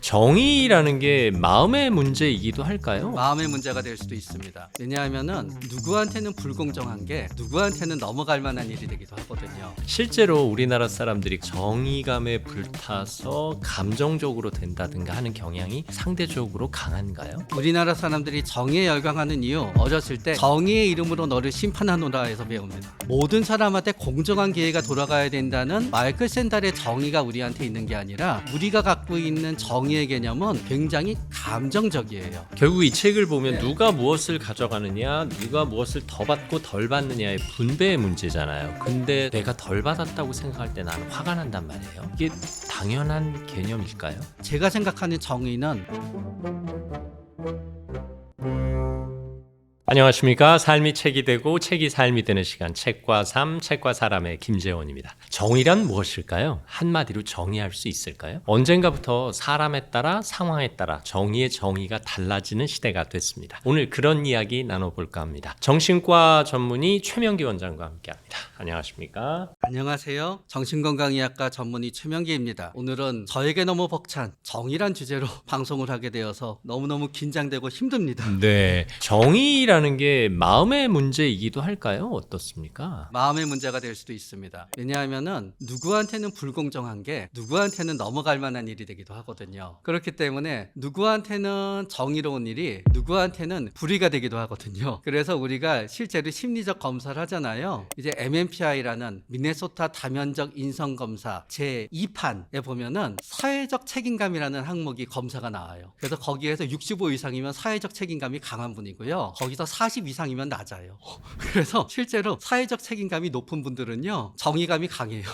정의라는 게 마음의 문제이기도 할까요? 마음의 문제가 될 수도 있습니다. 왜냐하면은 누구한테는 불공정한 게 누구한테는 넘어갈 만한 일이 되기도 하거든요. 실제로 우리나라 사람들이 정의감에 불타서 감정적으로 된다든가 하는 경향이 상대적으로 강한가요? 우리나라 사람들이 정의에 열광하는 이유, 어렸을 때 정의의 이름으로 너를 심판하노라 해서 배웁니다. 모든 사람한테 공정한 기회가 돌아가야 된다는 마이클 샌달의 정의가 우리한테 있는 게 아니라 우리가 갖고 있는 정의의 개념은 굉장히 감정적이에요. 결국 이 책을 보면 누가 무엇을 가져가느냐, 누가 무엇을 더 받고 덜 받느냐의 분배의 문제잖아요. 근데 내가 덜 받았다고 생각할 때 나는 화가 난단 말이에요. 이게 당연한 개념일까요? 제가 생각하는 정의는 안녕하십니까. 삶이 책이 되고 책이 삶이 되는 시간, 책과 삶, 책과 사람의 김재원입니다. 정의란 무엇일까요? 한마디로 정의할 수 있을까요? 언젠가부터 사람에 따라 상황에 따라 정의의 정의가 달라지는 시대가 됐습니다. 오늘 그런 이야기 나눠볼까 합니다. 정신과 전문의 최명기 원장과 함께합니다. 안녕하십니까? 안녕하세요. 정신건강의학과 전문의 최명기입니다. 오늘은 저에게 너무 벅찬 정의란 주제로 방송을 하게 되어서 너무너무 긴장되고 힘듭니다. 네, 정의라는 게 마음의 문제이기도 할까요? 어떻습니까? 마음의 문제가 될 수도 있습니다. 왜냐하면은 누구한테는 불공정한 게 누구한테는 넘어갈 만한 일이 되기도 하거든요. 그렇기 때문에 누구한테는 정의로운 일이 누구한테는 불의가 되기도 하거든요. 그래서 우리가 실제로 심리적 검사를 하잖아요. 이제 MMPI라는 미네소타 다면적 인성검사 제2판에 보면은 사회적 책임감이라는 항목이 검사가 나와요. 그래서 거기에서 65 이상이면 사회적 책임감이 강한 분이고요. 거기서 40 이상이면 낮아요. 그래서 실제로 사회적 책임감이 높은 분들은요, 정의감이 강해요.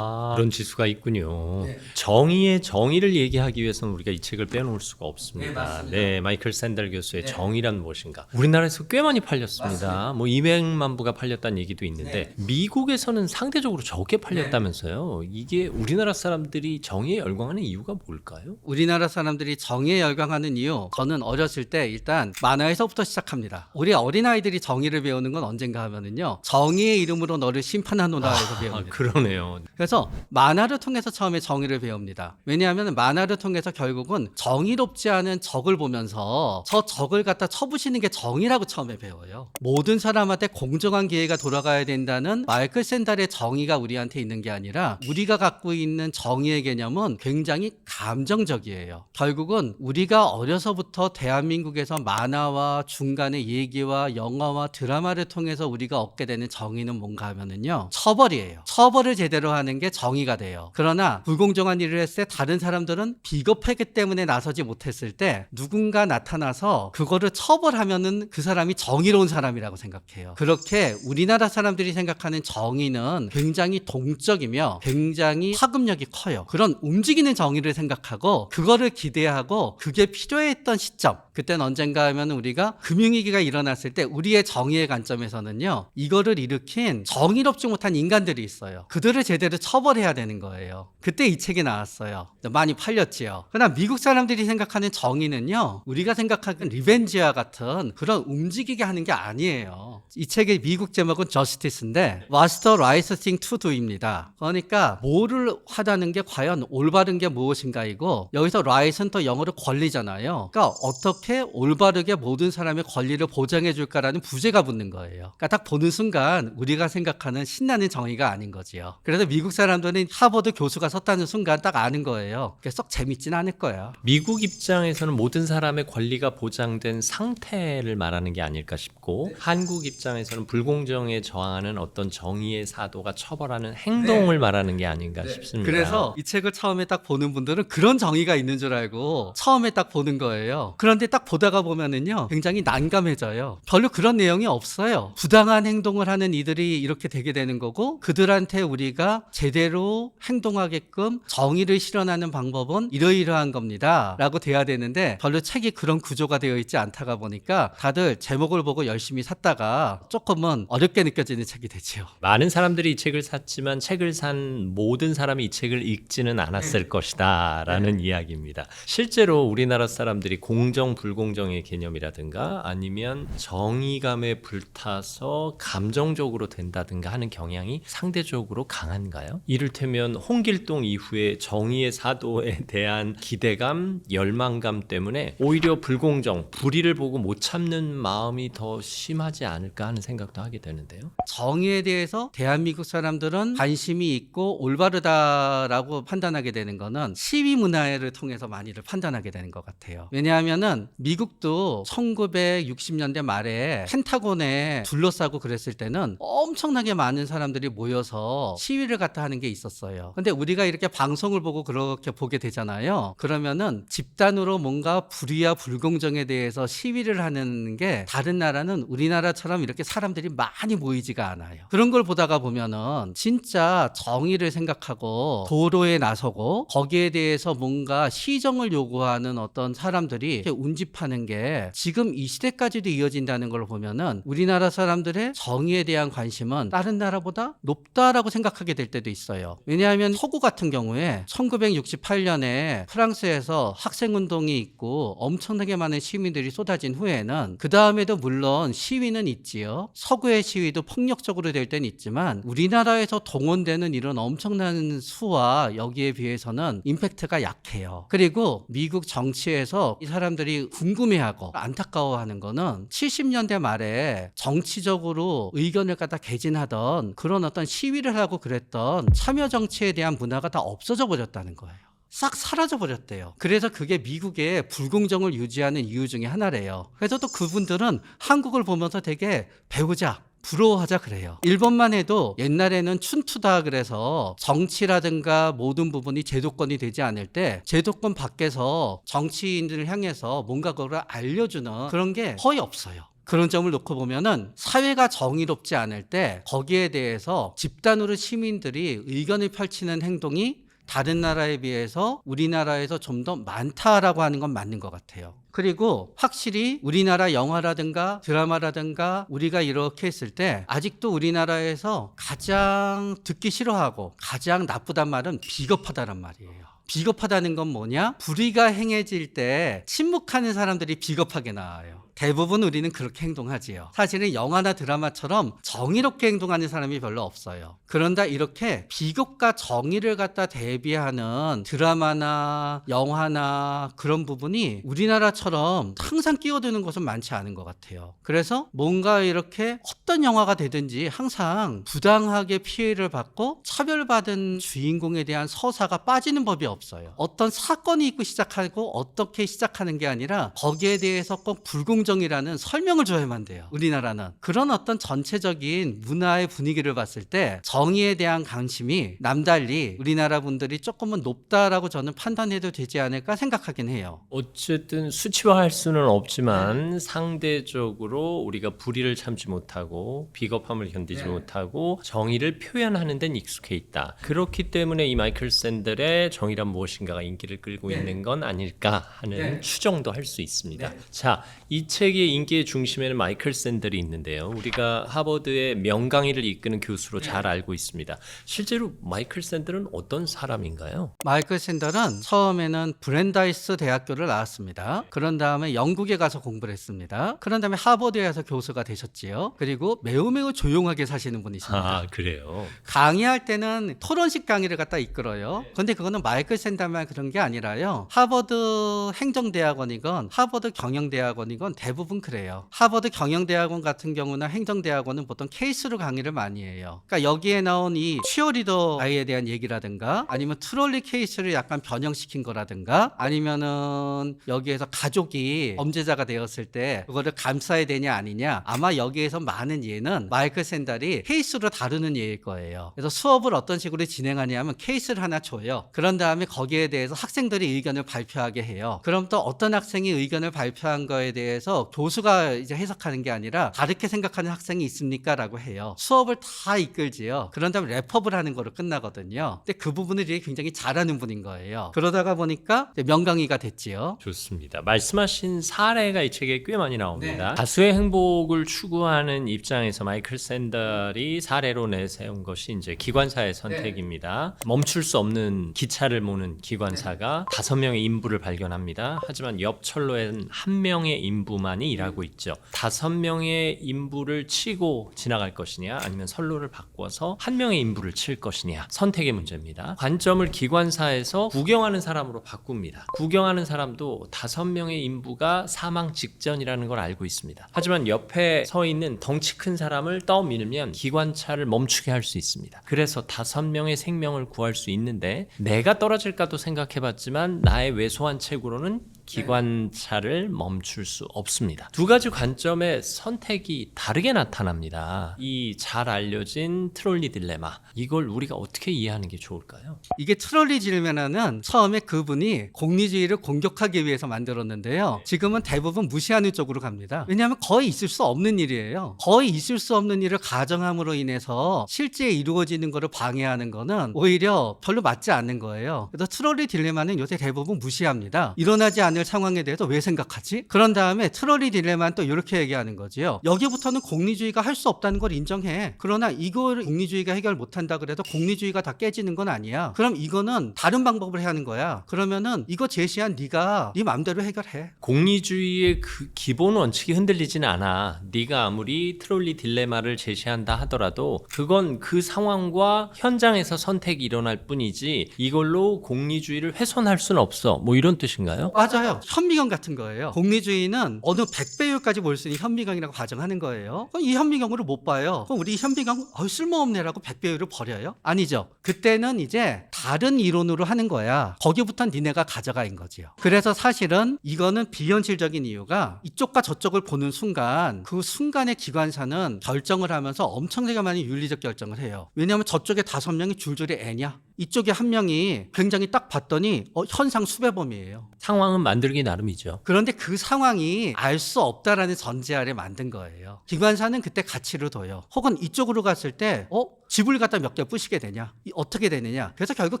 그런 지수가 있군요. 네. 정의의 정의를 얘기하기 위해서는 우리가 이 책을 빼놓을 수가 없습니다. 네, 맞습니다. 네, 마이클 샌델 교수의 네. 정의란 무엇인가. 우리나라에서 꽤 많이 팔렸습니다. 맞습니다. 뭐 200만 부가 팔렸다는 얘기도 있는데 미국에서는 상대적으로 적게 팔렸다면서요. 이게 우리나라 사람들이 정의에 열광하는 이유가 뭘까요? 우리나라 사람들이 정의에 열광하는 이유, 저는 어렸을 때 일단 만화에서부터 시작합니다. 우리 어린아이들이 정의를 배우는 건 언젠가 하면은요, 정의의 이름으로 너를 심판하노라 해서 배웁니다. 그러네요. 그래서 만화를 통해서 처음에 정의를 배웁니다. 왜냐하면 만화를 통해서 결국은 정의롭지 않은 적을 보면서 저 적을 갖다 쳐부시는 게 정의라고 처음에 배워요. 모든 사람한테 공정한 기회가 돌아가야 된다는 마이클 샌달의 정의가 우리한테 있는 게 아니라 우리가 갖고 있는 정의의 개념은 굉장히 감정적이에요. 결국은 우리가 어려서부터 대한민국에서 만화와 중간에 얘기와 영화와 드라마를 통해서 우리가 얻게 되는 정의는 뭔가 하면은요, 처벌이에요. 처벌을 제대로 하는 게 정의가 돼요. 그러나 불공정한 일을 했을 때 다른 사람들은 비겁하기 때문에 나서지 못했을 때 누군가 나타나서 그거를 처벌하면은 그 사람이 정의로운 사람이라고 생각해요. 그렇게 우리나라 사람들이 생각하는 정의는 굉장히 동적이며 굉장히 파급력이 커요. 그런 움직이는 정의를 생각하고 그거를 기대하고 그게 필요했던 시점, 그때는 언젠가 하면 우리가 금융위기가 일어났을 때 우리의 정의의 관점에서는요, 이거를 일으킨 정의롭지 못한 인간들이 있어요. 그들을 제대로 처벌해야 되는 거예요. 그때 이 책이 나왔어요. 많이 팔렸지요. 그러나 미국 사람들이 생각하는 정의는요, 우리가 생각하는 리벤지와 같은 그런 움직이게 하는 게 아니에요. 이 책의 미국 제목은 저스티스인데 What's the right thing to do입니다. 그러니까 뭐를 하자는 게 과연 올바른 게 무엇인가이고, 여기서 right은 또 영어로 권리잖아요. 그러니까 어떻게 올바르게 모든 사람의 권리를 보장해 줄까라는 부제가 붙는 거예요. 그러니까 딱 보는 순간 우리가 생각하는 신나는 정의가 아닌 거지요. 그래서 미국 사람들은 하버드 교수가 썼다는 순간 딱 아는 거예요. 그게 썩 재밌진 않을 거예요. 미국 입장에서는 모든 사람의 권리가 보장된 상태를 말하는 게 아닐까 싶고, 한국 입장에서는 불공정에 저항하는 어떤 정의의 사도가 처벌하는 행동을 말하는 게 아닌가 싶습니다. 그래서 이 책을 처음에 딱 보는 분들은 그런 정의가 있는 줄 알고 처음에 딱 보는 거예요. 그런데 딱 보다가 보면은요, 굉장히 난감해져요. 별로 그런 내용이 없어요. 부당한 행동을 하는 이들이 이렇게 되게 되는 거고, 그들한테 우리가 제대로 행동하게끔 정의를 실현하는 방법은 이러이러한 겁니다 라고 돼야 되는데, 별로 책이 그런 구조가 되어 있지 않다가 보니까 다들 제목을 보고 열심히 샀다가 조금은 어렵게 느껴지는 책이 되죠. 많은 사람들이 이 책을 샀지만 책을 산 모든 사람이 이 책을 읽지는 않았을 것이다 라는 이야기입니다. 실제로 우리나라 사람들이 공정 불공정의 개념이라든가 아니면 정의감에 불타서 감정적으로 된다든가 하는 경향이 상대적으로 강한가요? 이를테면 홍길동 이후에 정의의 사도에 대한 기대감, 열망감 때문에 오히려 불공정, 불의를 보고 못 참는 마음이 더 심하지 않을까 하는 생각도 하게 되는데요. 정의에 대해서 대한민국 사람들은 관심이 있고 올바르다라고 판단하게 되는 거는 시위 문화를 통해서 많이들 판단하게 되는 것 같아요. 왜냐하면은 미국도 1960년대 말에 펜타곤에 둘러싸고 그랬을 때는 엄청나게 많은 사람들이 모여서 시위를 갖다 하는 게 있었어요. 근데 우리가 이렇게 방송을 보고 그렇게 보게 되잖아요. 그러면은 집단으로 뭔가 불의와 불공정에 대해서 시위를 하는 게 다른 나라는 우리나라처럼 이렇게 사람들이 많이 모이지가 않아요. 그런 걸 보다가 보면은 진짜 정의를 생각하고 도로에 나서고 거기에 대해서 뭔가 시정을 요구하는 어떤 사람들이 이렇게 운집하는 게 지금 이 시대까지도 이어진다는 걸 보면은 우리나라 사람들의 정의에 대한 관심은 다른 나라보다 높다라고 생각하게 될 때도 있어요. 왜냐하면 서구 같은 경우에 1968년에 프랑스에서 학생운동이 있고 엄청나게 많은 시민들이 쏟아진 후에는 그 다음에도 물론 시위는 있지요. 서구의 시위도 폭력적으로 될 때는 있지만 우리나라에서 동원되는 이런 엄청난 수와 여기에 비해서는 임팩트가 약해요. 그리고 미국 정치에서 이 사람들이 궁금해하고 안타까워하는 거는 70년대 말에 정치적으로 의견을 갖다 개진하던 그런 어떤 시위를 하고 그랬던 참여 정치에 대한 문화가 다 없어져 버렸다는 거예요. 싹 사라져 버렸대요. 그래서 그게 미국의 불공정을 유지하는 이유 중에 하나래요. 그래서 또 그분들은 한국을 보면서 되게 배우자, 부러워하자 그래요. 일본만 해도 옛날에는 춘투다 그래서 정치라든가 모든 부분이 제도권이 되지 않을 때 제도권 밖에서 정치인들을 향해서 뭔가 그걸 알려주는 그런 게 거의 없어요. 그런 점을 놓고 보면은 사회가 정의롭지 않을 때 거기에 대해서 집단으로 시민들이 의견을 펼치는 행동이 다른 나라에 비해서 우리나라에서 좀 더 많다라고 하는 건 맞는 것 같아요. 그리고 확실히 우리나라 영화라든가 드라마라든가 우리가 이렇게 했을 때 아직도 우리나라에서 가장 듣기 싫어하고 가장 나쁘단 말은 비겁하다란 말이에요. 비겁하다는 건 뭐냐? 불의가 행해질 때 침묵하는 사람들이 비겁하게 나와요. 대부분 우리는 그렇게 행동하지요. 사실은 영화나 드라마처럼 정의롭게 행동하는 사람이 별로 없어요. 그런데 이렇게 비겁과 정의를 갖다 대비하는 드라마나 영화나 그런 부분이 우리나라처럼 항상 끼어드는 것은 많지 않은 것 같아요. 그래서 뭔가 이렇게 어떤 영화가 되든지 항상 부당하게 피해를 받고 차별받은 주인공에 대한 서사가 빠지는 법이 없어요. 어떤 사건이 있고 시작하고 어떻게 시작하는 게 아니라 거기에 대해서 꼭 불공정이라는 설명을 줘야만 돼요. 우리나라는 그런 어떤 전체적인 문화의 분위기를 봤을 때 정의에 대한 관심이 남달리 우리나라 분들이 조금은 높다라고 저는 판단해도 되지 않을까 생각하긴 해요. 어쨌든 수치화할 수는 없지만 상대적으로 우리가 불의를 참지 못하고 비겁함을 견디지 못하고 정의를 표현하는 데는 익숙해 있다. 그렇기 때문에 이 마이클 샌델의 정의란 무엇인가가 인기를 끌고 있는 건 아닐까 하는 추정도 할 수 있습니다. 자, 이 책의 인기의 중심에는 마이클 샌델이 있는데요. 우리가 하버드의 명강의를 이끄는 교수로 잘 알고 있습니다. 실제로 마이클 샌델은 어떤 사람인가요? 마이클 샌델은 처음에는 브랜다이스 대학교를 나왔습니다. 그런 다음에 영국에 가서 공부를 했습니다. 그런 다음에 하버드에 가서 교수가 되셨지요. 그리고 매우 조용하게 사시는 분이십니다. 아, 그래요? 강의할 때는 토론식 강의를 갖다 이끌어요. 근데 그거는 마이클 샌델만 그런 게 아니라요. 하버드 행정대학원이건 하버드 경영대학원이건 대부분 그래요. 하버드 경영대학원 같은 경우나 행정대학원은 보통 케이스로 강의를 많이 해요. 그러니까 여기에 나온 이 치어리더 아이에 대한 얘기라든가 아니면 트롤리 케이스를 약간 변형시킨 거라든가 아니면은 여기에서 가족이 범죄자가 되었을 때 그거를 감싸야 되냐 아니냐 아마 여기에서 많은 예는 마이클 샌델이 케이스로 다루는 예일 거예요. 그래서 수업을 어떤 식으로 진행하냐면 케이스를 하나 줘요. 그런 다음에 거기에 대해서 학생들이 의견을 발표하게 해요. 그럼 또 어떤 학생이 의견을 발표한 거에 대해서 대해서 교수가 이제 해석하는 게 아니라 다르게 생각하는 학생이 있습니까라고 해요. 수업을 다 이끌지요. 그런 다음에 랩업을 하는 거로 끝나거든요. 근데 그 부분을 되게 굉장히 잘하는 분인 거예요. 그러다가 보니까 이제 명강의가 됐지요. 좋습니다. 말씀하신 사례가 이 책에 꽤 많이 나옵니다. 네. 다수의 행복을 추구하는 입장에서 마이클 샌델이 사례로 내세운 것이 이제 기관사의 선택입니다. 멈출 수 없는 기차를 모는 기관사가 5명의 인부를 발견합니다. 하지만 옆 철로엔 1명의 인부만이 일하고 있죠. 5명의 인부를 치고 지나갈 것이냐 아니면 선로를 바꿔서 1명의 인부를 칠 것이냐 선택의 문제입니다. 관점을 기관사에서 구경하는 사람으로 바꿉니다. 구경하는 사람도 5명의 인부가 사망 직전이라는 걸 알고 있습니다. 하지만 옆에 서 있는 덩치 큰 사람을 떠밀면 기관차를 멈추게 할 수 있습니다. 그래서 5명의 생명을 구할 수 있는데 내가 떨어질까도 생각해봤지만 나의 왜소한 책으로는 기관차를 멈출 수 없습니다. 두 가지 관점의 선택이 다르게 나타납니다. 이 잘 알려진 트롤리 딜레마, 이걸 우리가 어떻게 이해하는 게 좋을까요? 이게 트롤리 딜레마는 처음에 그분이 공리주의를 공격하기 위해서 만들었는데요. 지금은 대부분 무시하는 쪽으로 갑니다. 왜냐하면 거의 있을 수 없는 일이에요. 거의 있을 수 없는 일을 가정함으로 인해서 실제 이루어지는 것을 방해하는 거는 오히려 별로 맞지 않는 거예요. 그래서 트롤리 딜레마는 요새 대부분 무시합니다. 일어나지 않을 상황에 대해서 왜 생각하지? 그런 다음에 트롤리 딜레마는 또 이렇게 얘기하는 거지요. 여기부터는 공리주의가 할 수 없다는 걸 인정해. 그러나 이걸 공리주의가 해결 못한다 그래도 공리주의가 다 깨지는 건 아니야. 그럼 이거는 다른 방법을 해야 하는 거야. 그러면은 이거 제시한 네가 네 마음대로 해결해. 공리주의의 그 기본 원칙이 흔들리진 않아. 네가 아무리 트롤리 딜레마를 제시한다 하더라도 그건 그 상황과 현장에서 선택이 일어날 뿐이지 이걸로 공리주의를 훼손할 수는 없어. 뭐 이런 뜻인가요? 맞아요. 현미경 같은 거예요. 공리주의는 어느 100배율까지 몰 수 있는 현미경이라고 가정하는 거예요. 그럼 이 현미경으로 못 봐요. 그럼 우리 현미경 쓸모없네라고 100배율을 버려요? 아니죠. 그때는 이제 다른 이론으로 하는 거야. 거기부터 니네가 가져가인 거지요. 그래서 사실은 이거는 비현실적인 이유가 이쪽과 저쪽을 보는 순간 그 순간의 기관사는 결정을 하면서 엄청나게 많이 윤리적 결정을 해요. 왜냐하면 저쪽에 5명이 줄줄이 애냐? 이쪽에 1명이 굉장히 딱 봤더니 현상 수배범이에요. 상황은 만들기 나름이죠. 그런데 그 상황이 알 수 없다라는 전제 아래 만든 거예요. 기관사는 그때 가치를 둬요. 혹은 이쪽으로 갔을 때 집을 갖다 몇 개 부시게 되냐? 어떻게 되느냐? 그래서 결국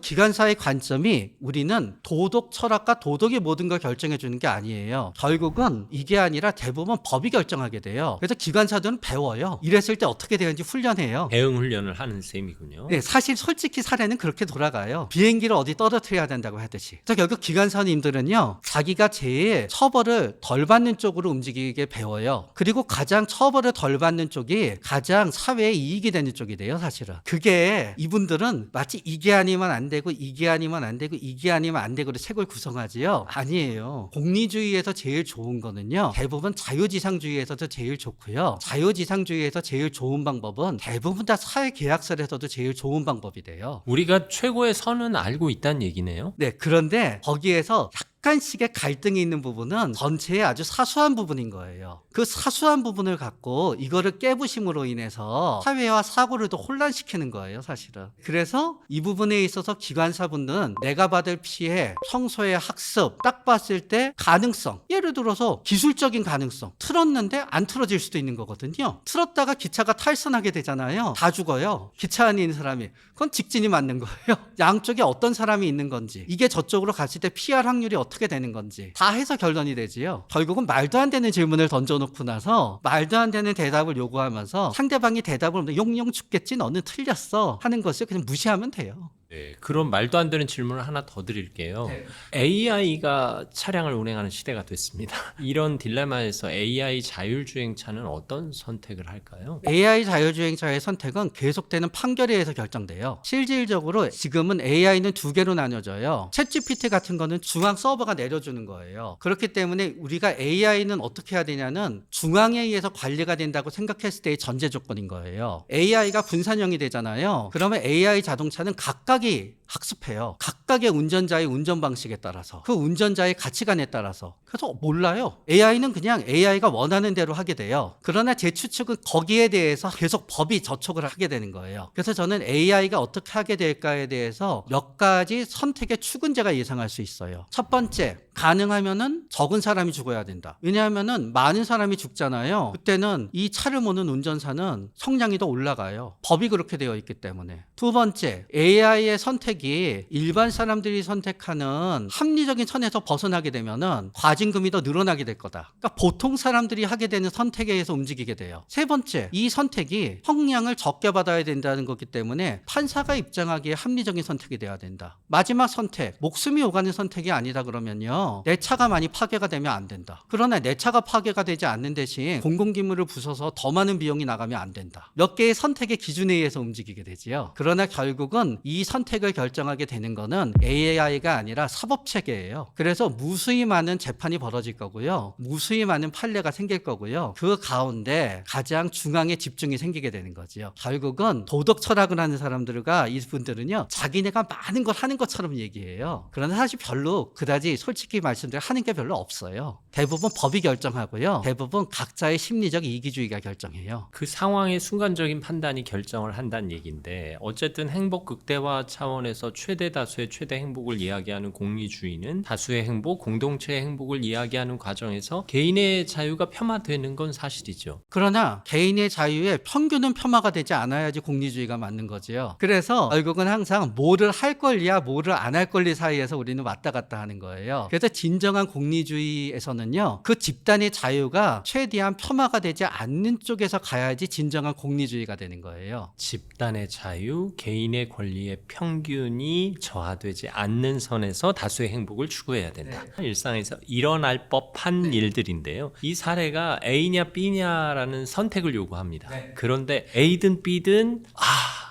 기관사의 관점이 우리는 도덕 철학과 도덕이 모든 걸 결정해 주는 게 아니에요. 결국은 이게 아니라 대부분 법이 결정하게 돼요. 그래서 기관사들은 배워요. 이랬을 때 어떻게 되는지 훈련해요. 대응 훈련을 하는 셈이군요. 네, 사실 솔직히 사례는 그렇게 돌아가요. 비행기를 어디 떨어뜨려야 된다고 하듯이. 그래서 결국 기관사님들은요, 자기가 제일 처벌을 덜 받는 쪽으로 움직이게 배워요. 그리고 가장 처벌을 덜 받는 쪽이 가장 사회에 이익이 되는 쪽이 돼요, 사실은. 그게 이분들은 마치 이게 아니면 안 되고 이게 아니면 안 되고 이게 아니면 안 되고로 책을 구성하지요. 아니에요. 공리주의에서 제일 좋은 거는요, 대부분 자유지상주의에서도 제일 좋고요. 자유지상주의에서 제일 좋은 방법은 대부분 다 사회계약설에서도 제일 좋은 방법이 돼요. 우리가 최고의 선은 알고 있다는 얘기네요. 네, 그런데 거기에서 약간씩의 갈등이 있는 부분은 전체의 아주 사소한 부분인 거예요. 그 사소한 부분을 갖고 이거를 깨부심으로 인해서 사회와 사고를 더 혼란시키는 거예요, 사실은. 그래서 이 부분에 있어서 기관사분들은 내가 받을 피해, 평소의 학습, 딱 봤을 때 가능성, 예를 들어서 기술적인 가능성, 틀었는데 안 틀어질 수도 있는 거거든요. 틀었다가 기차가 탈선하게 되잖아요. 다 죽어요. 기차 안에 있는 사람이. 그건 직진이 맞는 거예요. 양쪽에 어떤 사람이 있는 건지, 이게 저쪽으로 갔을 때 피할 확률이 어떻게 되는 건지 다 해서 결론이 되지요. 결국은 말도 안 되는 질문을 던져놓고 나서 말도 안 되는 대답을 요구하면서 상대방이 대답을 하면 용용 죽겠지 너는 틀렸어 하는 것을 그냥 무시하면 돼요. 네, 그럼 말도 안 되는 질문을 하나 더 드릴게요. AI가 차량을 운행하는 시대가 됐습니다. 이런 딜레마에서 AI 자율주행차는 어떤 선택을 할까요? AI 자율주행차의 선택은 계속되는 판결에 의해서 결정돼요. 실질적으로 지금은 AI는 두 개로 나눠져요. 챗GPT 같은 거는 중앙 서버가 내려주는 거예요. 그렇기 때문에 우리가 AI는 어떻게 해야 되냐는 중앙에 의해서 관리가 된다고 생각했을 때의 전제 조건인 거예요. AI가 분산형이 되잖아요. 그러면 AI 자동차는 각각이 학습해요. 각각의 운전자의 운전 방식에 따라서, 그 운전자의 가치관에 따라서. 그래서 몰라요. AI는 그냥 AI가 원하는 대로 하게 돼요. 그러나 제 추측은 거기에 대해서 계속 법이 저촉을 하게 되는 거예요. 그래서 저는 AI가 어떻게 하게 될까에 대해서 몇 가지 선택의 축은 제가 예상할 수 있어요. 첫 번째, 가능하면은 적은 사람이 죽어야 된다. 왜냐하면은 많은 사람이 죽잖아요. 그때는 이 차를 모는 운전사는 성량이 더 올라가요. 법이 그렇게 되어 있기 때문에. 두 번째, AI의 선택이 일반 사람들이 선택하는 합리적인 선에서 벗어나게 되면은 과징금이 더 늘어나게 될 거다. 그러니까 보통 사람들이 하게 되는 선택에 의해서 움직이게 돼요. 세 번째, 이 선택이 형량을 적게 받아야 된다는 거기 때문에 판사가 입장하기에 합리적인 선택이 돼야 된다. 마지막 선택, 목숨이 오가는 선택이 아니다 그러면요, 내 차가 많이 파괴가 되면 안 된다. 그러나 내 차가 파괴가 되지 않는 대신 공공기물을 부숴서 더 많은 비용이 나가면 안 된다. 몇 개의 선택의 기준에 의해서 움직이게 되지요. 그러나 결국은 이 선택을 결정하게 되는 거는 AI가 아니라 사법체계예요. 그래서 무수히 많은 재판이 벌어질 거고요, 무수히 많은 판례가 생길 거고요, 그 가운데 가장 중앙에 집중이 생기게 되는 거지요. 결국은 도덕 철학을 하는 사람들과 이분들은요, 자기네가 많은 걸 하는 것처럼 얘기해요. 그러나 사실 별로 그다지 솔직히 말씀드려 하는 게 별로 없어요. 대부분 법이 결정하고요, 대부분 각자의 심리적 이기주의가 결정해요. 그 상황의 순간적인 판단이 결정을 한다는 얘기인데, 어쨌든 행복 극대화 차원에서 최대 다수의 최대 행복을 이야기하는 공리주의는 다수의 행복, 공동체의 행복을 이야기하는 과정에서 개인의 자유가 폄하되는 건 사실이죠. 그러나 개인의 자유의 평균은 폄하가 되지 않아야지 공리주의가 맞는 거지요. 그래서 결국은 항상 뭐를 할 권리야 뭐를 안 할 권리 사이에서 우리는 왔다 갔다 하는 거예요. 그래서 진정한 공리주의에서는요, 그 집단의 자유가 최대한 폄하가 되지 않는 쪽에서 가야지 진정한 공리주의가 되는 거예요. 집단의 자유, 개인의 권리의 평균이 저하되지 않는 선에서 다수의 행복을 추구해야 된다. 일상에서 일어날 법한 일들인데요. 이 사례가 A냐 B냐라는 선택을 요구합니다. 그런데 A든 B든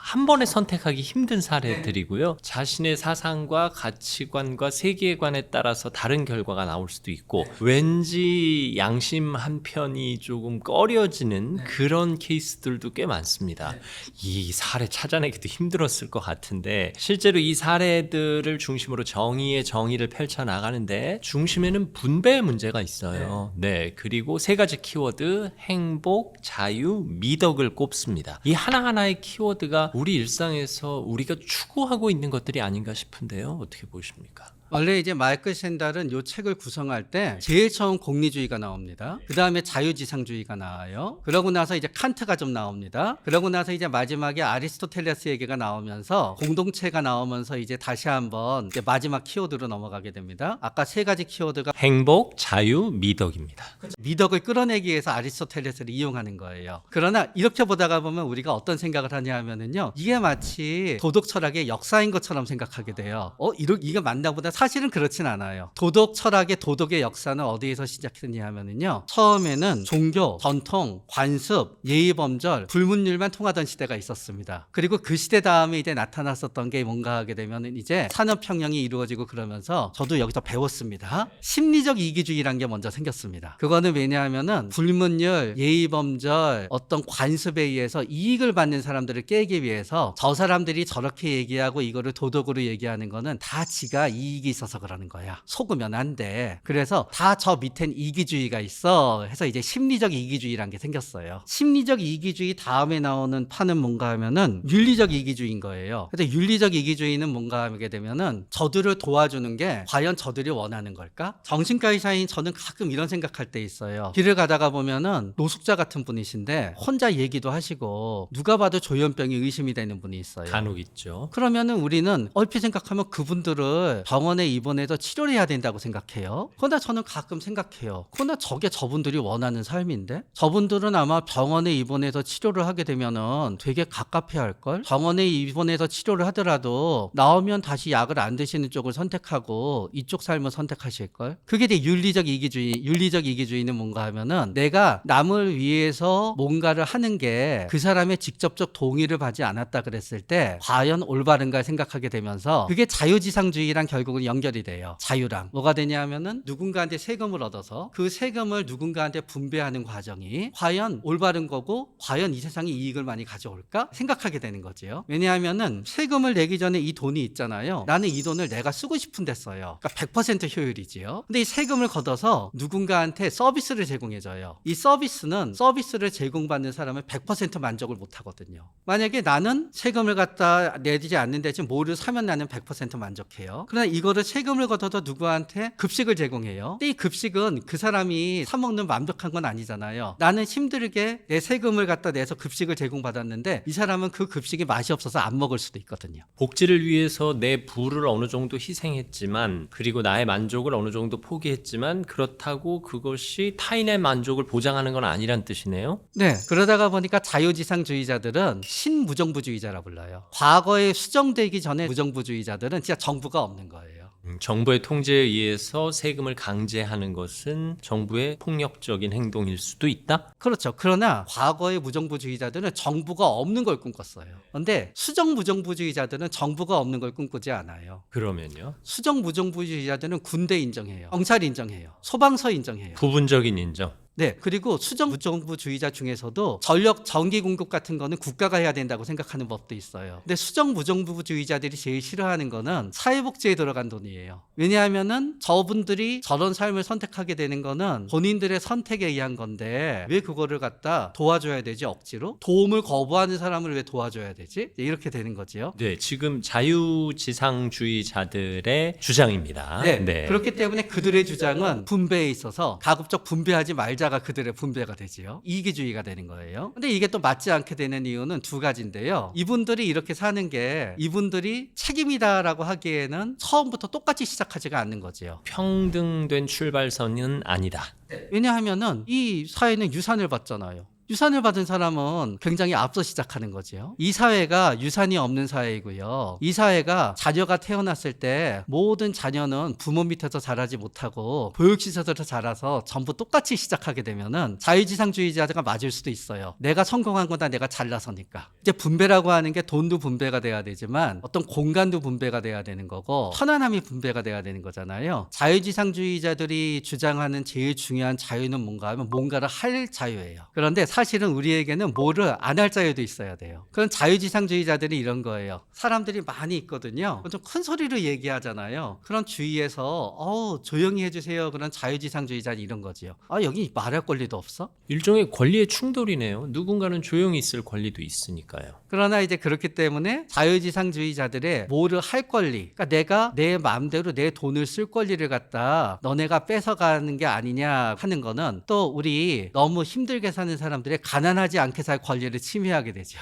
한 번에 선택하기 힘든 사례들이고요. 자신의 사상과 가치관과 세계관에 따라서 다른 결과가 나올 수도 있고, 왠지 양심 한편이 조금 꺼려지는 그런 케이스들도 꽤 많습니다. 이 사례 찾아내기도 힘들었을 것 같은데, 실제로 이 사례들을 중심으로 정의의 정의를 펼쳐나가는데 중심에는 분배의 문제가 있어요. 네, 그리고 세 가지 키워드, 행복, 자유, 미덕을 꼽습니다. 이 하나하나의 키워드가 우리 일상에서 우리가 추구하고 있는 것들이 아닌가 싶은데요. 어떻게 보십니까? 원래 이제 마이클 샌달은 이 책을 구성할 때 제일 처음 공리주의가 나옵니다. 그 다음에 자유지상주의가 나와요. 그러고 나서 이제 칸트가 좀 나옵니다. 그러고 나서 이제 마지막에 아리스토텔레스 얘기가 나오면서 공동체가 나오면서 이제 다시 한번 이제 마지막 키워드로 넘어가게 됩니다. 아까 세 가지 키워드가 행복, 자유, 미덕입니다. 미덕을 끌어내기 위해서 아리스토텔레스를 이용하는 거예요. 그러나 이렇게 보다가 보면 우리가 어떤 생각을 하냐 하면은요, 이게 마치 도덕 철학의 역사인 것처럼 생각하게 돼요. 이게 맞나 보다. 사실은 그렇진 않아요. 도덕 철학의 도덕의 역사는 어디에서 시작했냐 하면은요, 처음에는 종교, 전통, 관습, 예의범절, 불문율만 통하던 시대가 있었습니다. 그리고 그 시대 다음에 이제 나타났었던 게 뭔가 하게 되면은 이제 산업혁명이 이루어지고 그러면서 저도 여기서 배웠습니다. 심리적 이기주의라는 게 먼저 생겼습니다. 그거는 왜냐하면은 불문율, 예의범절, 어떤 관습에 의해서 이익을 받는 사람들을 깨기 위해서 저 사람들이 저렇게 얘기하고 이거를 도덕으로 얘기하는 거는 다 지가 이익이 있어서 그러는 거야. 속으면 안 돼. 그래서 다 저 밑엔 이기주의가 있어 해서 이제 심리적 이기주의라는 게 생겼어요. 심리적 이기주의 다음에 나오는 판은 뭔가 하면은 윤리적 이기주의인 거예요. 근데 윤리적 이기주의는 뭔가 하게 되면은 저들을 도와주는 게 과연 저들이 원하는 걸까? 정신과 의사인 저는 가끔 이런 생각할 때 있어요. 길을 가다가 보면은 노숙자 같은 분이신데 혼자 얘기도 하시고 누가 봐도 조현병이 의심이 되는 분이 있어요. 간혹 있죠. 그러면은 우리는 얼핏 생각하면 그분들을 병원에 입원해서 치료를 해야 된다고 생각해요. 그러나 저는 가끔 생각해요. 그러나 저게 저분들이 원하는 삶인데? 저분들은 아마 병원에 입원해서 치료를 하게 되면은 되게 갑갑해 할걸? 병원에 입원해서 치료를 하더라도 나오면 다시 약을 안 드시는 쪽을 선택하고 이쪽 삶을 선택하실걸? 그게 이제 윤리적 이기주의. 윤리적 이기주의는 뭔가 하면은 내가 남을 위해서 뭔가를 하는 게 그 사람의 직접적 동의를 받지 않았다 그랬을 때 과연 올바른가 생각하게 되면서, 그게 자유지상주의란 결국은 연결이 돼요. 자유랑. 뭐가 되냐면은 누군가한테 세금을 얻어서 그 세금을 누군가한테 분배하는 과정이 과연 올바른 거고 과연 이 세상에 이익을 많이 가져올까 생각하게 되는 거죠. 왜냐하면은 세금을 내기 전에 이 돈이 있잖아요. 나는 이 돈을 내가 쓰고 싶은 데 써요. 그러니까 100% 효율이지요. 근데 이 세금을 걷어서 누군가한테 서비스를 제공해줘요. 이 서비스를 제공받는 사람은 100% 만족을 못 하거든요. 만약에 나는 세금을 갖다 내지 않는 대신 뭐를 사면 나는 100% 만족해요. 그러나 이거를 세금을 걷어서 누구한테 급식을 제공해요. 근데 이 급식은 그 사람이 사 먹는 완벽한 건 아니잖아요. 나는 힘들게 내 세금을 갖다 내서 급식을 제공받았는데 이 사람은 그 급식이 맛이 없어서 안 먹을 수도 있거든요. 복지를 위해서 내 부를 어느 정도 희생했지만 그리고 나의 만족을 어느 정도 포기했지만 그렇다고 그것이 타인의 만족을 보장하는 건 아니란 뜻이네요. 네, 그러다가 보니까 자유지상주의자들은 신무정부주의자라 불러요. 과거에 수정되기 전에 무정부주의자들은 진짜 정부가 없는 거예요. 정부의 통제에 의해서 세금을 강제하는 것은 정부의 폭력적인 행동일 수도 있다? 그렇죠. 그러나 과거의 무정부주의자들은 정부가 없는 걸 꿈꿨어요. 그런데 수정무정부주의자들은 정부가 없는 걸 꿈꾸지 않아요. 그러면요? 수정무정부주의자들은 군대 인정해요. 경찰 인정해요. 소방서 인정해요. 부분적인 인정. 네, 그리고 수정무정부주의자 중에서도 전력 전기 공급 같은 거는 국가가 해야 된다고 생각하는 법도 있어요. 근데 수정무정부주의자들이 제일 싫어하는 거는 사회복지에 들어간 돈이에요. 왜냐하면은 저분들이 저런 삶을 선택하게 되는 거는 본인들의 선택에 의한 건데 왜 그거를 갖다 도와줘야 되지 억지로? 도움을 거부하는 사람을 왜 도와줘야 되지? 이렇게 되는 거지요. 네, 지금 자유지상주의자들의 주장입니다. 네, 그렇기 때문에 그들의 주장은 분배에 있어서 가급적 분배하지 말자가 그들의 분배가 되지요. 이기주의가 되는 거예요. 근데 이게 또 맞지 않게 되는 이유는 두 가지인데요. 이분들이 이렇게 사는 게 이분들이 책임이다라고 하기에는 처음부터 똑같이 시작하지가 않는 거지요. 평등된 출발선은 아니다. 왜냐하면은 이 사회는 유산을 받잖아요. 유산을 받은 사람은 굉장히 앞서 시작하는 거죠. 이 사회가 유산이 없는 사회이고요. 이 사회가 자녀가 태어났을 때 모든 자녀는 부모 밑에서 자라지 못하고 보육시설에서 자라서 전부 똑같이 시작하게 되면은 자유지상주의자가 맞을 수도 있어요. 내가 성공한 거다 내가 잘나서니까. 이제 분배라고 하는 게 돈도 분배가 돼야 되지만 어떤 공간도 분배가 돼야 되는 거고 편안함이 분배가 돼야 되는 거잖아요. 자유지상주의자들이 주장하는 제일 중요한 자유는 뭔가 하면 뭔가를 할 자유예요. 그런데 사실은 우리에게는 뭐를 안 할 자유도 있어야 돼요. 그런 자유지상주의자들이 이런 거예요. 사람들이 많이 있거든요. 좀 큰 소리로 얘기하잖아요. 그런 주위에서 조용히 해주세요. 그런 자유지상주의자는 이런 거지요. 여기 말할 권리도 없어? 일종의 권리의 충돌이네요. 누군가는 조용히 있을 권리도 있으니까요. 그러나 이제 그렇기 때문에 자유지상주의자들의 뭐를 할 권리, 그러니까 내가 내 마음대로 내 돈을 쓸 권리를 갖다 너네가 뺏어가는 게 아니냐 하는 거는 또 우리 너무 힘들게 사는 사람들의 가난하지 않게 살 권리를 침해하게 되죠.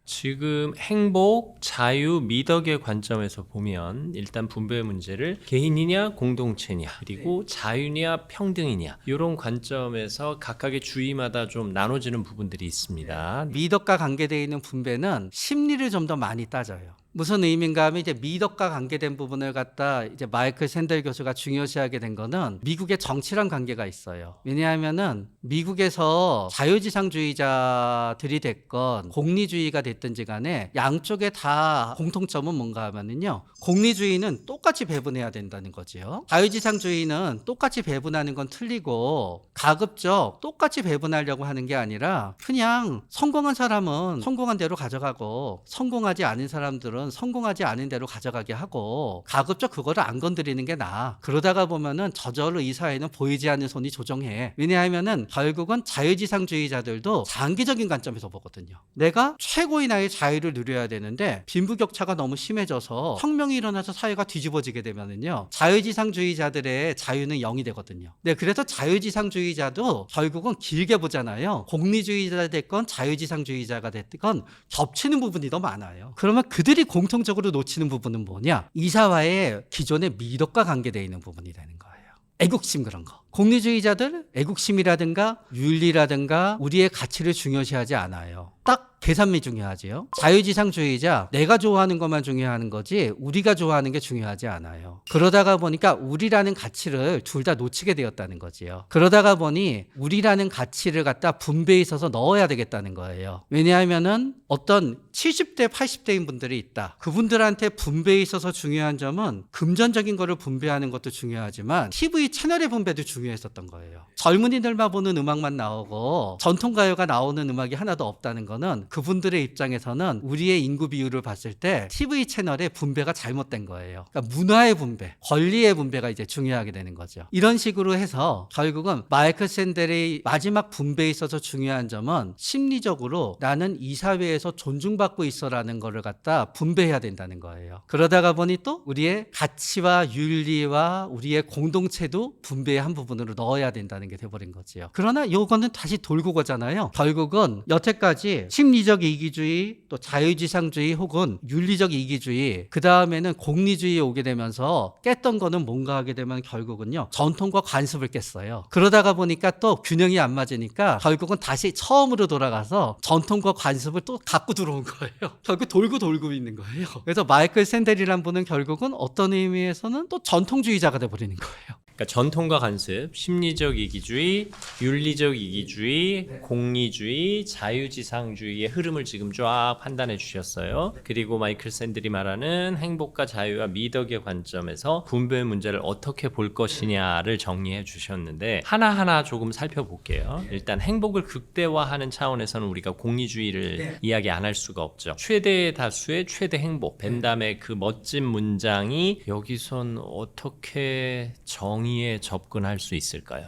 지금 행복, 자유, 미덕의 관점에서 보면 일단 분배 문제를 개인이냐 공동체냐 그리고 자유냐 평등이냐 이런 관점에서 각각의 주의마다 좀 나눠지는 부분들이 있습니다. 미덕과 관계되어 있는 분배는 심리를 좀 더 많이 따져요. 무슨 의미인가 하면 이제 미덕과 관계된 부분을 갖다 이제 마이클 샌델 교수가 중요시하게 된 거는 미국의 정치랑 관계가 있어요. 왜냐하면은 미국에서 자유지상주의자들이 됐건 공리주의가 됐든지 간에 양쪽에 다 공통점은 뭔가 하면은요. 공리주의는 똑같이 배분해야 된다는 거지요. 자유지상주의는 똑같이 배분하는 건 틀리고 가급적 똑같이 배분하려고 하는 게 아니라 그냥 성공한 사람은 성공한 대로 가져가고 성공하지 않은 사람들은 성공하지 않은 대로 가져가게 하고 가급적 그거를 안 건드리는 게 나아. 그러다가 보면은 저절로 이 사회는 보이지 않는 손이 조정해. 왜냐하면은 결국은 자유지상주의자들도 장기적인 관점에서 보거든요. 내가 최고의 나의 자유를 누려야 되는데 빈부격차가 너무 심해져서 혁명이 일어나서 사회가 뒤집어지게 되면은요. 자유지상주의자들의 자유는 0이 되거든요. 네, 그래서 자유지상주의자도 결국은 길게 보잖아요. 공리주의자가 됐건 자유지상주의자가 됐건 겹치는 부분이 더 많아요. 그러면 그들이 공통적으로 놓치는 부분은 뭐냐? 이 사회의 기존의 미덕과 관계되어 있는 부분이 되는 거예요. 애국심 그런 거. 공리주의자들 애국심이라든가 윤리라든가 우리의 가치를 중요시하지 않아요. 딱 계산이 중요하지요. 자유지상주의자, 내가 좋아하는 것만 중요한 거지 우리가 좋아하는 게 중요하지 않아요. 그러다가 보니까 우리라는 가치를 둘 다 놓치게 되었다는 거지요. 그러다가 보니 우리라는 가치를 갖다 분배에 있어서 넣어야 되겠다는 거예요. 왜냐하면은 어떤 70대, 80대인 분들이 있다. 그분들한테 분배에 있어서 중요한 점은 금전적인 거를 분배하는 것도 중요하지만 TV 채널의 분배도 중요했었던 거예요. 젊은이들만 보는 음악만 나오고 전통가요가 나오는 음악이 하나도 없다는 거는 그분들의 입장에서는 우리의 인구 비율을 봤을 때 TV 채널의 분배가 잘못된 거예요. 그러니까 문화의 분배, 권리의 분배가 이제 중요하게 되는 거죠. 이런 식으로 해서 결국은 마이클 샌델의 마지막 분배에 있어서 중요한 점은 심리적으로 나는 이 사회에서 존중받고 있어라는 거를 갖다 분배해야 된다는 거예요. 그러다가 보니 또 우리의 가치와 윤리와 우리의 공동체도 분배의 한 부분으로 넣어야 된다는 게 돼버린 거지요. 그러나 요거는 다시 돌고 가잖아요. 결국은 여태까지 심리적 이기주의, 또 자유지상주의 혹은 윤리적 이기주의, 그 다음에는 공리주의에 오게 되면서 깼던 거는 뭔가 하게 되면 결국은요 전통과 관습을 깼어요. 그러다가 보니까 또 균형이 안 맞으니까 결국은 다시 처음으로 돌아가서 전통과 관습을 또 갖고 들어온 거예요. 결국 돌고 있는 거예요. 그래서 마이클 샌델이란 분은 결국은 어떤 의미에서는 또 전통주의자가 돼버리는 거예요. 그러니까 전통과 관습, 심리적 이기주의, 윤리적 이기주의, 공리주의, 자유지상주의의 흐름을 지금 쫙 판단해 주셨어요. 그리고 마이클 샌들이 말하는 행복과 자유와 미덕의 관점에서 분배의 문제를 어떻게 볼 것이냐를 정리해 주셨는데 하나하나 조금 살펴볼게요. 일단 행복을 극대화하는 차원에서는 우리가 공리주의를 이야기 안 할 수가 없죠. 최대 다수의 최대 행복, 벤담의 그 멋진 문장이 여기선 어떻게 정의에 접근할 수 있을까요?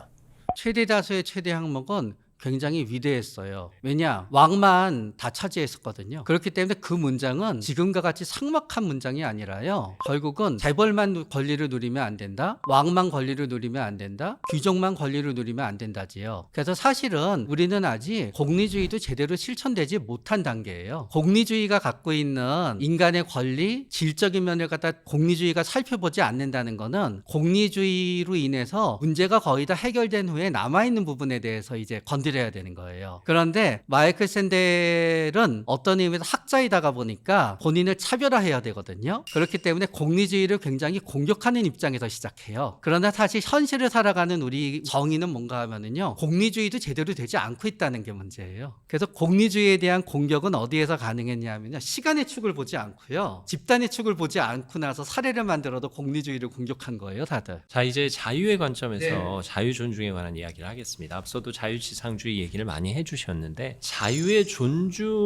최대 다수의 최대 항목은 굉장히 위대했어요. 왜냐? 왕만 다 차지했었거든요. 그렇기 때문에 그 문장은 지금과 같이 삭막한 문장이 아니라요. 결국은 재벌만 권리를 누리면 안 된다. 왕만 권리를 누리면 안 된다. 귀족만 권리를 누리면 안 된다지요. 그래서 사실은 우리는 아직 공리주의도 제대로 실천되지 못한 단계예요. 공리주의가 갖고 있는 인간의 권리, 질적인 면을 갖다 공리주의가 살펴보지 않는다는 거는 공리주의로 인해서 문제가 거의 다 해결된 후에 남아있는 부분에 대해서 이제 건드려야 되는 거예요. 그런데 마이클 샌델은 어떤 의미에서 학자이다가 보니까 본인을 차별화해야 되거든요. 그렇기 때문에 공리주의를 굉장히 공격하는 입장에서 시작해요. 그러나 사실 현실을 살아가는 우리 정의는 뭔가 하면은요, 공리주의도 제대로 되지 않고 있다는 게 문제예요. 그래서 공리주의에 대한 공격은 어디에서 가능했냐면요, 시간의 축을 보지 않고요, 집단의 축을 보지 않고 나서 사례를 만들어도 공리주의를 공격한 거예요, 다들. 자, 이제 자유의 관점에서 자유 존중에 관한 이야기를 하겠습니다. 앞서도 자유지상주의 얘기를 많이 해주셨는데 자유의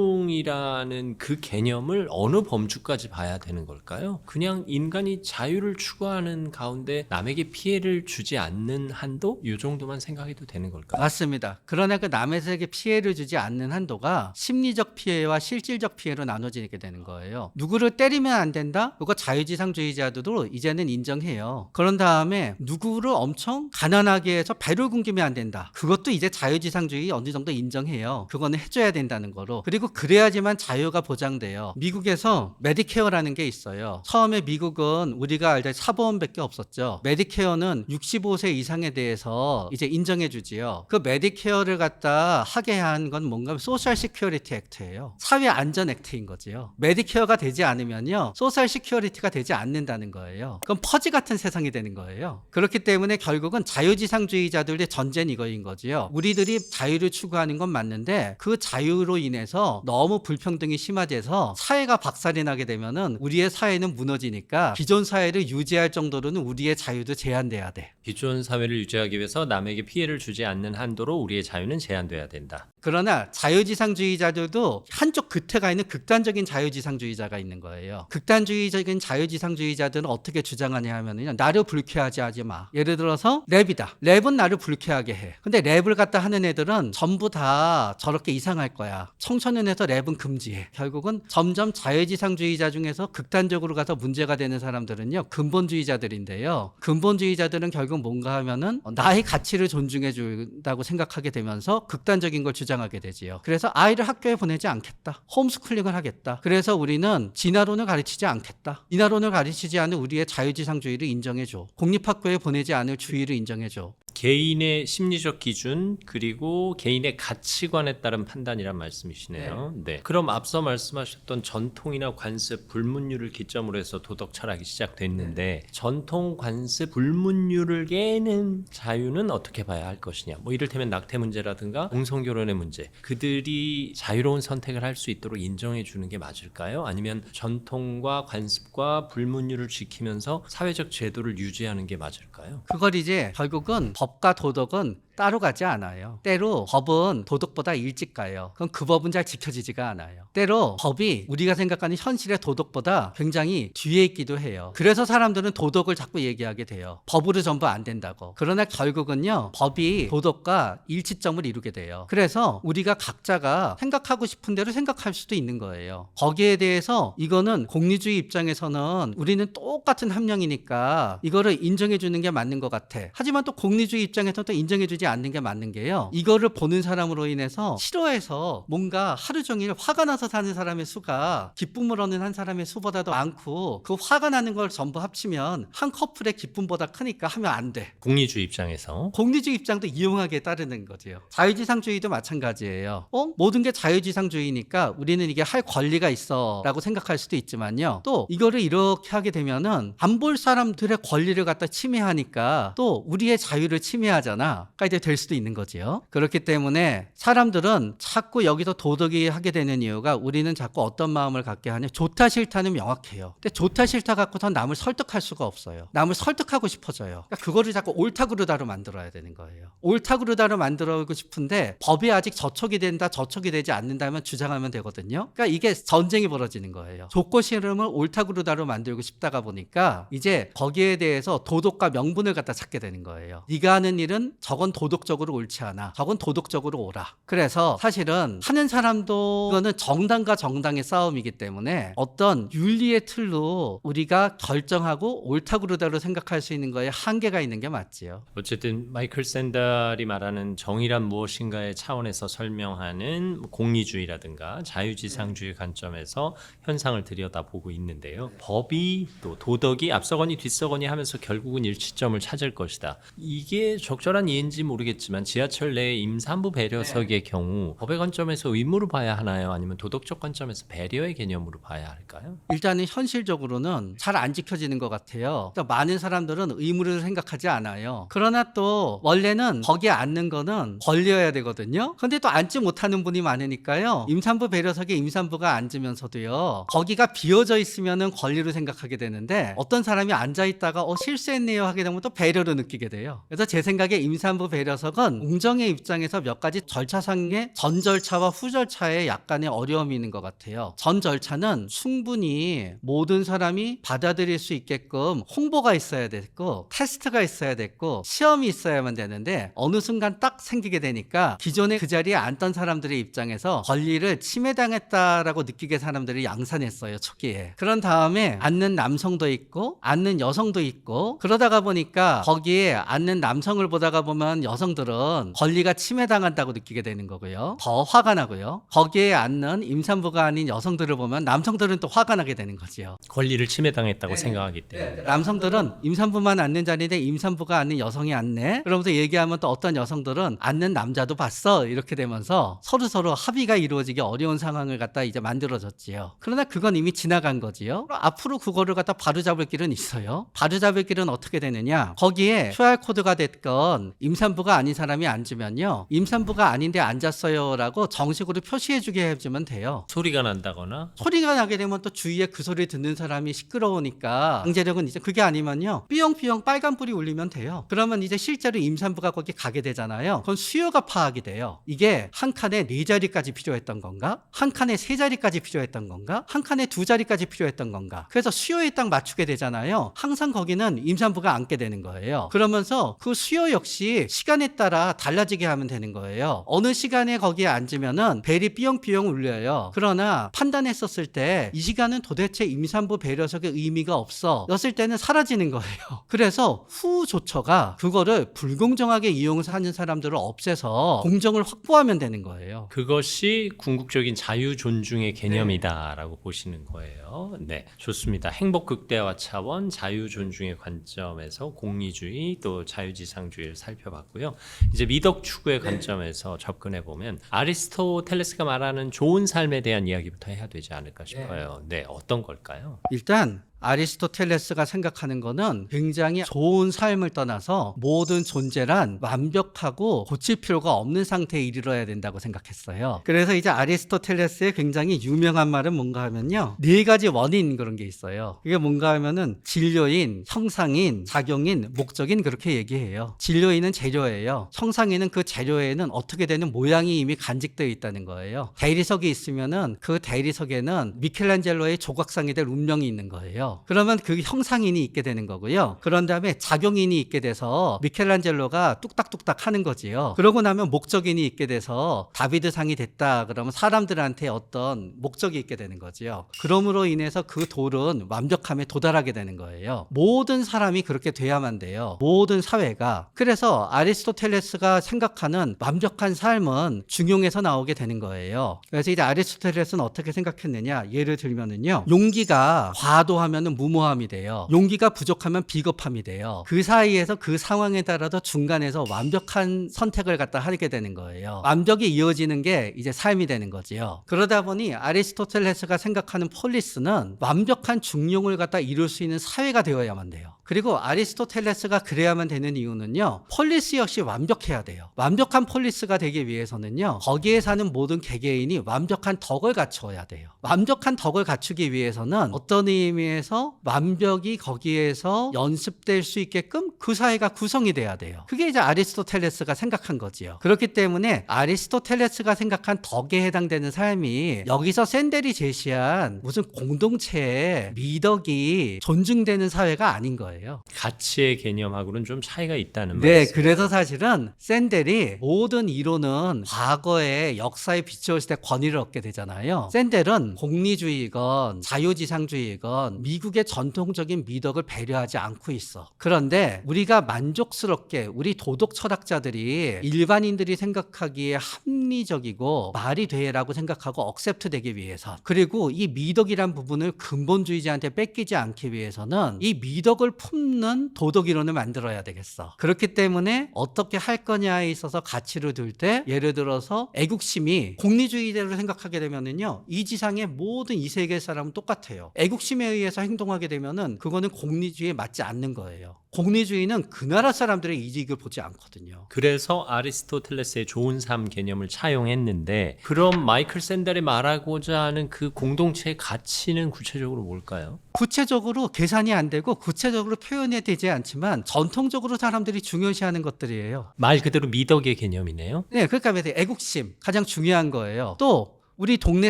존중이라는 그 개념을 어느 범주까지 봐야 되는 걸까요? 그냥 인간이 자유를 추구하는 가운데 남에게 피해를 주지 않는 한도? 이 정도만 생각해도 되는 걸까요? 맞습니다. 그러나 그 남에게 피해를 주지 않는 한도가 심리적 피해와 실질적 피해로 나눠지게 되는 거예요. 누구를 때리면 안 된다? 그거 자유지상주의자들도 이제는 인정해요. 그런 다음에 누구를 엄청 가난하게 해서 배를 굶기면 안 된다. 그것도 이제 자유지상주의 어느 정도 인정해요. 그거는 해줘야 된다는 거로. 그리고 그래야지만 자유가 보장돼요. 미국에서 메디케어라는 게 있어요. 처음에 미국은 우리가 알던 사보험밖에 없었죠. 메디케어는 65세 이상에 대해서 이제 인정해 주지요. 그 메디케어를 갖다 하게 한 건 뭔가 소셜 시큐리티 액트예요. 사회 안전 액트인 거지요. 메디케어가 되지 않으면요, 소셜 시큐리티가 되지 않는다는 거예요. 그럼 퍼지 같은 세상이 되는 거예요. 그렇기 때문에 결국은 자유지상주의자들의 전제는 이거인 거지요. 우리들이 자유를 추구하는 건 맞는데 그 자유로 인해서 너무 불평등이 심화돼서 사회가 박살이 나게 되면은 우리의 사회는 무너지니까 기존 사회를 유지할 정도로는 우리의 자유도 제한돼야 돼. 기존 사회를 유지하기 위해서 남에게 피해를 주지 않는 한도로 우리의 자유는 제한돼야 된다. 그러나 자유지상주의자들도 한쪽 끝에 가 있는 극단적인 자유지상주의자가 있는 거예요. 극단주의적인 자유지상주의자들은 어떻게 주장하냐 하면요, 나를 불쾌하게 하지 마. 예를 들어서 랩이다. 랩은 나를 불쾌하게 해. 근데 랩을 갖다 하는 애들은 전부 다 저렇게 이상할 거야. 청소년에서 랩은 금지해. 결국은 점점 자유지상주의자 중에서 극단적으로 가서 문제가 되는 사람들은요, 근본주의자들인데요. 근본주의자들은 결국 뭔가 하면은 나의 가치를 존중해 준다고 생각하게 되면서 극단적인 걸 주장하게 되지요. 그래서 아이를 학교에 보내지 않겠다. 홈스쿨링을 하겠다. 그래서 우리는 진화론을 가르치지 않겠다. 진화론을 가르치지 않은 우리의 자유지상주의를 인정해줘. 공립학교에 보내지 않을 주의를 인정해줘. 개인의 심리적 기준 그리고 개인의 가치관에 따른 판단이란 말씀이시네요. 네. 그럼 앞서 말씀하셨던 전통이나 관습, 불문율을 기점으로 해서 도덕 철학이 시작됐는데 전통, 관습, 불문율을 깨는 자유는 어떻게 봐야 할 것이냐. 뭐 이를테면 낙태 문제라든가 공성결혼의 문제. 그들이 자유로운 선택을 할 수 있도록 인정해 주는 게 맞을까요? 아니면 전통과 관습과 불문율을 지키면서 사회적 제도를 유지하는 게 맞을까요? 그걸 이제 결국은 법과 도덕은 따로 가지 않아요. 때로 법은 도덕보다 일찍 가요. 그럼 그 법은 잘 지켜지지가 않아요. 때로 법이 우리가 생각하는 현실의 도덕보다 굉장히 뒤에 있기도 해요. 그래서 사람들은 도덕을 자꾸 얘기하게 돼요. 법으로 전부 안 된다고. 그러나 결국은요, 법이 도덕과 일치점을 이루게 돼요. 그래서 우리가 각자가 생각하고 싶은 대로 생각할 수도 있는 거예요. 거기에 대해서 이거는 공리주의 입장에서는 우리는 똑같은 함령이니까 이거를 인정해 주는 게 맞는 것 같아. 하지만 또 공리주의 입장에서는 또 인정해 주지 않는 게 맞는 게요. 이거를 보는 사람으로 인해서 싫어해서 뭔가 하루 종일 화가 나서 사는 사람의 수가 기쁨을 얻는 한 사람의 수보다도 많고 그 화가 나는 걸 전부 합치면 한 커플의 기쁨보다 크니까 하면 안 돼. 공리주의 입장에서 공리주의 입장도 이용하게 따르는 거죠. 자유지상주의도 마찬가지예요. 모든 게 자유지상주의니까 우리는 이게 할 권리가 있어 라고 생각할 수도 있지만요. 또 이거를 이렇게 하게 되면은 안 볼 사람들의 권리를 갖다 침해하니까 또 우리의 자유를 침해하잖아. 그러니까 이제 될 수도 있는 거지요. 그렇기 때문에 사람들은 자꾸 여기서 도덕이 하게 되는 이유가 우리는 자꾸 어떤 마음을 갖게 하냐. 좋다 싫다는 명확해요. 근데 좋다 싫다 갖고선 남을 설득할 수가 없어요. 남을 설득하고 싶어져요. 그러니까 그거를 자꾸 옳다 그르다로 만들어야 되는 거예요. 옳다 그르다로 만들어고 싶은데 법이 아직 저촉이 된다 저촉이 되지 않는다면 주장하면 되거든요. 그러니까 이게 전쟁이 벌어지는 거예요. 좋고 싫음을 옳다 그르다로 만들고 싶다가 보니까 이제 거기에 대해서 도덕과 명분을 갖다 찾게 되는 거예요. 네가 하는 일은 저건 도덕적으로 옳지 않아. 저건 도덕적으로 옳아. 그래서 사실은 하는 사람도 이거는 정당과 정당의 싸움이기 때문에 어떤 윤리의 틀로 우리가 결정하고 옳다 그르다로 생각할 수 있는 거에 한계가 있는 게 맞지요. 어쨌든 마이클 샌달이 말하는 정의란 무엇인가의 차원에서 설명하는 공리주의라든가 자유지상주의 관점에서 현상을 들여다보고 있는데요. 법이 또 도덕이 앞서거니 뒤서거니 하면서 결국은 일치점을 찾을 것이다. 이게 적절한 이해인지 모르겠지만 지하철 내 임산부 배려석의 경우 법의 관점에서 의무로 봐야 하나요? 아니면 도덕적 관점에서 배려의 개념으로 봐야 할까요? 일단은 현실적으로는 잘 안 지켜지는 것 같아요. 그러니까 많은 사람들은 의무를 생각하지 않아요. 그러나 또 원래는 거기에 앉는 거는 권리여야 되거든요. 근데 또 앉지 못하는 분이 많으니까요. 임산부 배려석에 임산부가 앉으면서도요. 거기가 비어져 있으면은 권리로 생각하게 되는데 어떤 사람이 앉아 있다가 실수했네요 하게 되면 또 배려로 느끼게 돼요. 그래서 제 생각에 임산부 배려석은 공정의 입장에서 몇 가지 절차상의 전 절차와 후 절차에 약간의 어려움이 있는 것 같아요. 전 절차는 충분히 모든 사람이 받아들일 수 있게끔 홍보가 있어야 됐고 테스트가 있어야 됐고 시험이 있어야만 되는데 어느 순간 딱 생기게 되니까 기존에 그 자리에 앉던 사람들의 입장에서 권리를 침해당했다라고 느끼게 사람들이 양산했어요. 초기에. 그런 다음에 앉는 남성도 있고 앉는 여성도 있고 그러다가 보니까 거기에 앉는 남성을 보다가 보면 여성들은 권리가 침해당한다고 느끼게 되는 거고요. 더 화가 나고요. 거기에 앉는 임산부가 아닌 여성들을 보면 남성들은 또 화가 나게 되는 거지요. 권리를 침해당했다고 생각하기 때문에. 남성들은 임산부만 앉는 자리인데 임산부가 앉는 여성이 앉네. 그러면서 얘기하면 또 어떤 여성들은 앉는 남자도 봤어. 이렇게 되면서 서로 합의가 이루어지기 어려운 상황을 갖다 이제 만들어졌지요. 그러나 그건 이미 지나간 거지요. 앞으로 그거를 갖다 바로잡을 길은 있어요. 바로잡을 길은 어떻게 되느냐? 거기에 QR코드가 됐건 임산부가 아닌 사람이 앉으면요. 임산부가 아닌데 앉았어요라고 정식으로 표시해주게 해주면 돼요. 소리가 난다거나 소리가 나게 되면 또 주위에 그 소리 듣는 사람이 시끄러우니까 강제력은 이제 그게 아니면요. 삐용삐용 빨간불이 울리면 돼요. 그러면 이제 실제로 임산부가 거기 가게 되잖아요. 그건 수요가 파악이 돼요. 이게 한 칸에 4자리까지 필요했던 건가? 한 칸에 3자리까지 필요했던 건가? 한 칸에 2자리까지 필요했던 건가? 그래서 수요에 딱 맞추게 되잖아요. 항상 거기는 임산부가 앉게 되는 거예요. 그러면서 그 수요 역시 시간 시간에 따라 달라지게 하면 되는 거예요. 어느 시간에 거기에 앉으면은 벨이 삐용삐용 울려요. 그러나 판단했었을 때 이 시간은 도대체 임산부 배려석의 의미가 없어 였을 때는 사라지는 거예요. 그래서 후 조처가 그거를 불공정하게 이용하는 사람들을 없애서 공정을 확보하면 되는 거예요. 그것이 궁극적인 자유 존중의 개념이다라고 보시는 거예요. 네, 좋습니다. 행복 극대화 차원 자유 존중의 관점에서 공리주의 또 자유지상주의를 살펴봤고요. 이제 미덕 추구의 관점에서 접근해 보면 아리스토텔레스가 말하는 좋은 삶에 대한 이야기부터 해야 되지 않을까 싶어요. 네, 어떤 걸까요? 일단 아리스토텔레스가 생각하는 거는 굉장히 좋은 삶을 떠나서 모든 존재란 완벽하고 고칠 필요가 없는 상태에 이르러야 된다고 생각했어요. 그래서 이제 아리스토텔레스의 굉장히 유명한 말은 뭔가 하면요, 4가지 원인 그런 게 있어요. 이게 뭔가 하면은 진료인, 형상인, 작용인, 목적인 그렇게 얘기해요. 진료인은 재료예요. 형상인은 그 재료에는 어떻게 되는 모양이 이미 간직되어 있다는 거예요. 대리석이 있으면은 그 대리석에는 미켈란젤로의 조각상이 될 운명이 있는 거예요. 그러면 그 형상인이 있게 되는 거고요. 그런 다음에 작용인이 있게 돼서 미켈란젤로가 뚝딱뚝딱 하는 거지요. 그러고 나면 목적인이 있게 돼서 다비드상이 됐다. 그러면 사람들한테 어떤 목적이 있게 되는 거지요. 그럼으로 인해서 그 돌은 완벽함에 도달하게 되는 거예요. 모든 사람이 그렇게 돼야만 돼요. 모든 사회가. 그래서 아리스토텔레스가 생각하는 완벽한 삶은 중용에서 나오게 되는 거예요. 그래서 이제 아리스토텔레스는 어떻게 생각했느냐? 예를 들면은요, 용기가 과도하면 무모함이 돼요. 용기가 부족하면 비겁함이 돼요. 그 사이에서 그 상황에 따라서 중간에서 완벽한 선택을 갖다 하게 되는 거예요. 완벽이 이어지는 게 이제 삶이 되는 거지요. 그러다 보니 아리스토텔레스가 생각하는 폴리스는 완벽한 중용을 갖다 이룰 수 있는 사회가 되어야만 돼요. 그리고 아리스토텔레스가 그래야만 되는 이유는요, 폴리스 역시 완벽해야 돼요. 완벽한 폴리스가 되기 위해서는요, 거기에 사는 모든 개개인이 완벽한 덕을 갖추어야 돼요. 완벽한 덕을 갖추기 위해서는 어떤 의미에서 완벽이 거기에서 연습될 수 있게끔 그 사회가 구성이 돼야 돼요. 그게 이제 아리스토텔레스가 생각한 거지요. 그렇기 때문에 아리스토텔레스가 생각한 덕에 해당되는 삶이 여기서 샌델이 제시한 무슨 공동체의 미덕이 존중되는 사회가 아닌 거예요. 가치의 개념하고는 좀 차이가 있다는 네, 말이죠. 그래서 사실은 샌델이 모든 이론은 과거의 역사에 비추었을 때 권위를 얻게 되잖아요. 샌델은 공리주의건 자유지상주의건 미국의 전통적인 미덕을 배려하지 않고 있어. 그런데 우리가 만족스럽게 우리 도덕 철학자들이 일반인들이 생각하기에 합리적이고 말이 돼라고 생각하고 억셉트 되기 위해서, 그리고 이 미덕이란 부분을 근본주의자한테 뺏기지 않기 위해서는 이 미덕을 품는 도덕이론을 만들어야 되겠어. 그렇기 때문에 어떻게 할 거냐에 있어서 가치를 둘 때, 예를 들어서 애국심이 공리주의대로 생각하게 되면은요, 이 지상의 모든 이 세계 사람은 똑같아요. 애국심에 의해서 행동하게 되면은 그거는 공리주의에 맞지 않는 거예요. 공리주의는 그 나라 사람들의 이익을 보지 않거든요. 그래서 아리스토텔레스의 좋은 삶 개념을 차용했는데, 그럼 마이클 샌델이 말하고자 하는 그 공동체의 가치는 구체적으로 뭘까요? 구체적으로 계산이 안 되고 구체적으로 표현이 되지 않지만 전통적으로 사람들이 중요시하는 것들이에요. 말 그대로 미덕의 개념이네요. 네, 그러니까 애국심 가장 중요한 거예요. 또 우리 동네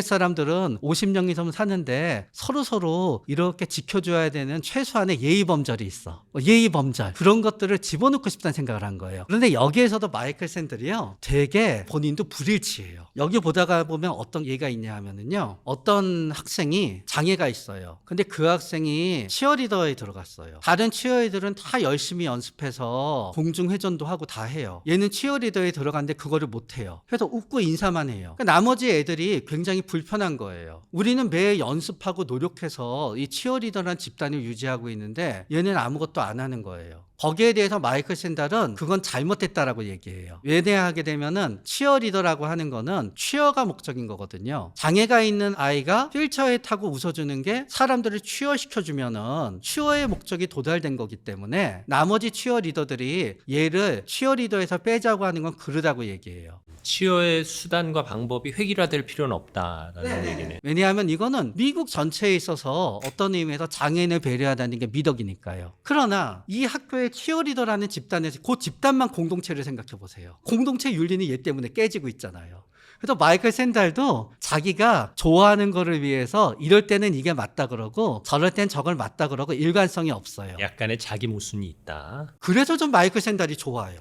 사람들은 50년 이상 사는데 서로 이렇게 지켜줘야 되는 최소한의 예의범절이 있어. 예의범절. 그런 것들을 집어넣고 싶다는 생각을 한 거예요. 그런데 여기에서도 마이클 샌들이요, 되게 본인도 불일치해요. 여기 보다가 보면 어떤 예가 있냐 하면은요, 어떤 학생이 장애가 있어요. 근데 그 학생이 치어리더에 들어갔어요. 다른 치어리더들은 다 열심히 연습해서 공중회전도 하고 다 해요. 얘는 치어리더에 들어갔는데 그거를 못 해요. 그래서 웃고 인사만 해요. 그러니까 나머지 애들이 굉장히 불편한 거예요. 우리는 매일 연습하고 노력해서 이 치어리더라는 집단을 유지하고 있는데 얘는 아무것도 안 하는 거예요. 거기에 대해서 마이클 샌달은 그건 잘못됐다라고 얘기해요. 왜냐하게 되면은 치어리더라고 하는 거는 취어가 목적인 거거든요. 장애가 있는 아이가 휠체어에 타고 웃어주는 게 사람들을 취어시켜주면은 취어의 목적이 도달된 거기 때문에 나머지 치어리더들이 얘를 치어리더에서 빼자고 하는 건 그러다고 얘기해요. 치어의 수단과 방법이 획일화될 필요는 없다라는 얘기네요. 왜냐하면 이거는 미국 전체에 있어서 어떤 의미에서 장애인을 배려하다는 게 미덕이니까요. 그러나 이 학교의 치어리더라는 집단에서 그 집단만 공동체를 생각해 보세요. 공동체 윤리는 얘 때문에 깨지고 있잖아요. 그래서 마이클 샌달도 자기가 좋아하는 거를 위해서 이럴 때는 이게 맞다 그러고 저럴 땐 저걸 맞다 그러고 일관성이 없어요. 약간의 자기 모순이 있다. 그래서 좀 마이클 샌달이 좋아요.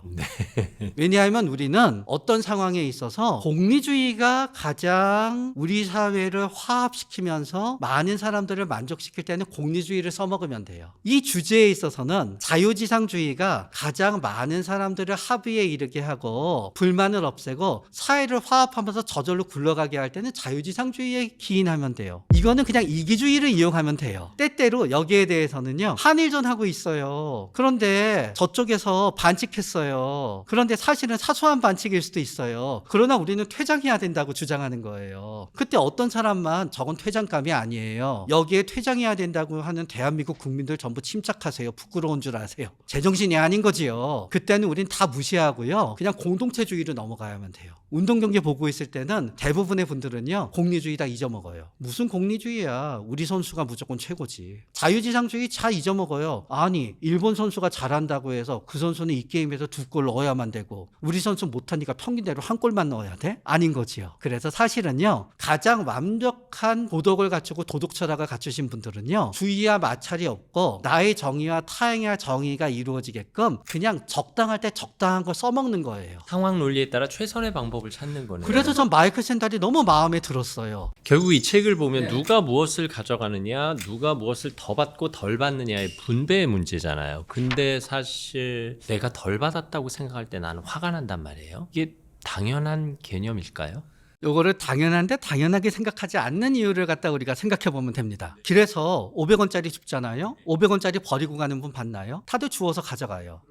왜냐하면 우리는 어떤 상황에 있어서 공리주의가 가장 우리 사회를 화합시키면서 많은 사람들을 만족시킬 때는 공리주의를 써먹으면 돼요. 이 주제에 있어서는 자유지상주의가 가장 많은 사람들을 합의에 이르게 하고 불만을 없애고 사회를 화합하면서 저절로 굴러가게 할 때는 자유지상주의에 기인하면 돼요. 이거는 그냥 이기주의를 이용하면 돼요. 때때로 여기에 대해서는요, 한일전 하고 있어요. 그런데 저쪽에서 반칙했어요. 그런데 사실은 사소한 반칙일 수도 있어요. 그러나 우리는 퇴장해야 된다고 주장하는 거예요. 그때 어떤 사람만 저건 퇴장감이 아니에요. 여기에 퇴장해야 된다고 하는 대한민국 국민들 전부 침착하세요. 부끄러운 줄 아세요. 제정신이 아닌 거지요. 그때는 우린 다 무시하고요. 그냥 공동체주의로 넘어가야만 돼요. 운동경기 보고 있을 때는 대부분의 분들은요, 공리주의 다 잊어먹어요. 무슨 공리주의야. 우리 선수가 무조건 최고지. 자유지상주의 잘 잊어먹어요. 아니, 일본 선수가 잘한다고 해서 그 선수는 이 게임에서 2골 넣어야만 되고 우리 선수 못하니까 평균대로 1골만 넣어야 돼? 아닌 거지요. 그래서 사실은요, 가장 완벽한 도덕을 갖추고 도덕 철학을 갖추신 분들은요, 주의와 마찰이 없고 나의 정의와 타인의 정의가 이루어지게끔 그냥 적당할 때 적당한 걸 써먹는 거예요. 상황 논리에 따라 최선의 방법을 찾는 거네요. 그래서 전 마이클 샌달이 너무 마음에 들었어요. 결국 이 책을 보면 누가 무엇을 가져가느냐, 누가 무엇을 더 받고 덜 받느냐의 분배의 문제잖아요. 근데 사실 내가 덜 받았다고 생각할 때 나는 화가 난단 말이에요. 이게 당연한 개념일까요? 요거를 당연한데 당연하게 생각하지 않는 이유를 갖다 우리가 생각해 보면 됩니다. 길에서 500원짜리 줍잖아요. 500원짜리 버리고 가는 분 봤나요? 다들 주워서 가져가요.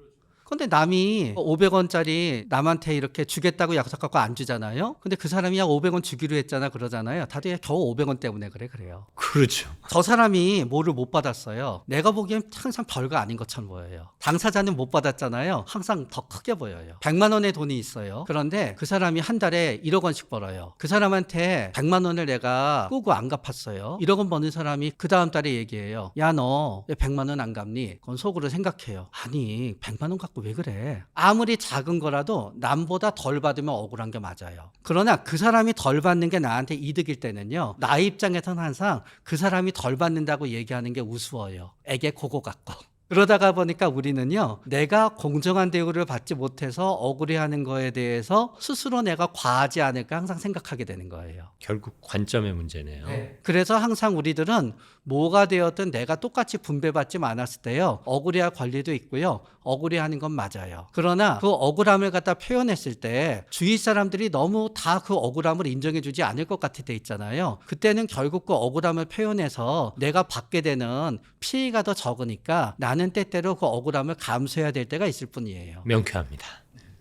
근데 남이 500원짜리 남한테 이렇게 주겠다고 약속하고 안 주잖아요. 근데 그 사람이 야 500원 주기로 했잖아 그러잖아요. 다들 겨우 500원 때문에 그래요. 그렇죠. 저 사람이 뭐를 못 받았어요. 내가 보기엔 항상 별거 아닌 것처럼 보여요. 당사자는 못 받았잖아요. 항상 더 크게 보여요. 100만 원의 돈이 있어요. 그런데 그 사람이 한 달에 1억 원씩 벌어요. 그 사람한테 100만 원을 내가 꾸고 안 갚았어요. 1억 원 버는 사람이 그 다음 달에 얘기해요. 야, 너 왜 100만 원 안 갚니? 그건 속으로 생각해요. 아니 100만 원 갖고 왜 그래? 아무리 작은 거라도 남보다 덜 받으면 억울한 게 맞아요. 그러나 그 사람이 덜 받는 게 나한테 이득일 때는요, 나의 입장에서는 항상 그 사람이 덜 받는다고 얘기하는 게 우스워요. 애게 고고 같고. 그러다가 보니까 우리는요, 내가 공정한 대우를 받지 못해서 억울해하는 거에 대해서 스스로 내가 과하지 않을까 항상 생각하게 되는 거예요. 결국 관점의 문제네요. 그래서 항상 우리들은 뭐가 되었든 내가 똑같이 분배받지 않았을 때요, 억울해할 권리도 있고요, 억울해하는 건 맞아요. 그러나 그 억울함을 갖다 표현했을 때 주위 사람들이 너무 다 그 억울함을 인정해주지 않을 것 같을 때 있잖아요. 그때는 결국 그 억울함을 표현해서 내가 받게 되는 피해가 더 적으니까 나는 때때로 그 억울함을 감수해야 될 때가 있을 뿐이에요. 명쾌합니다.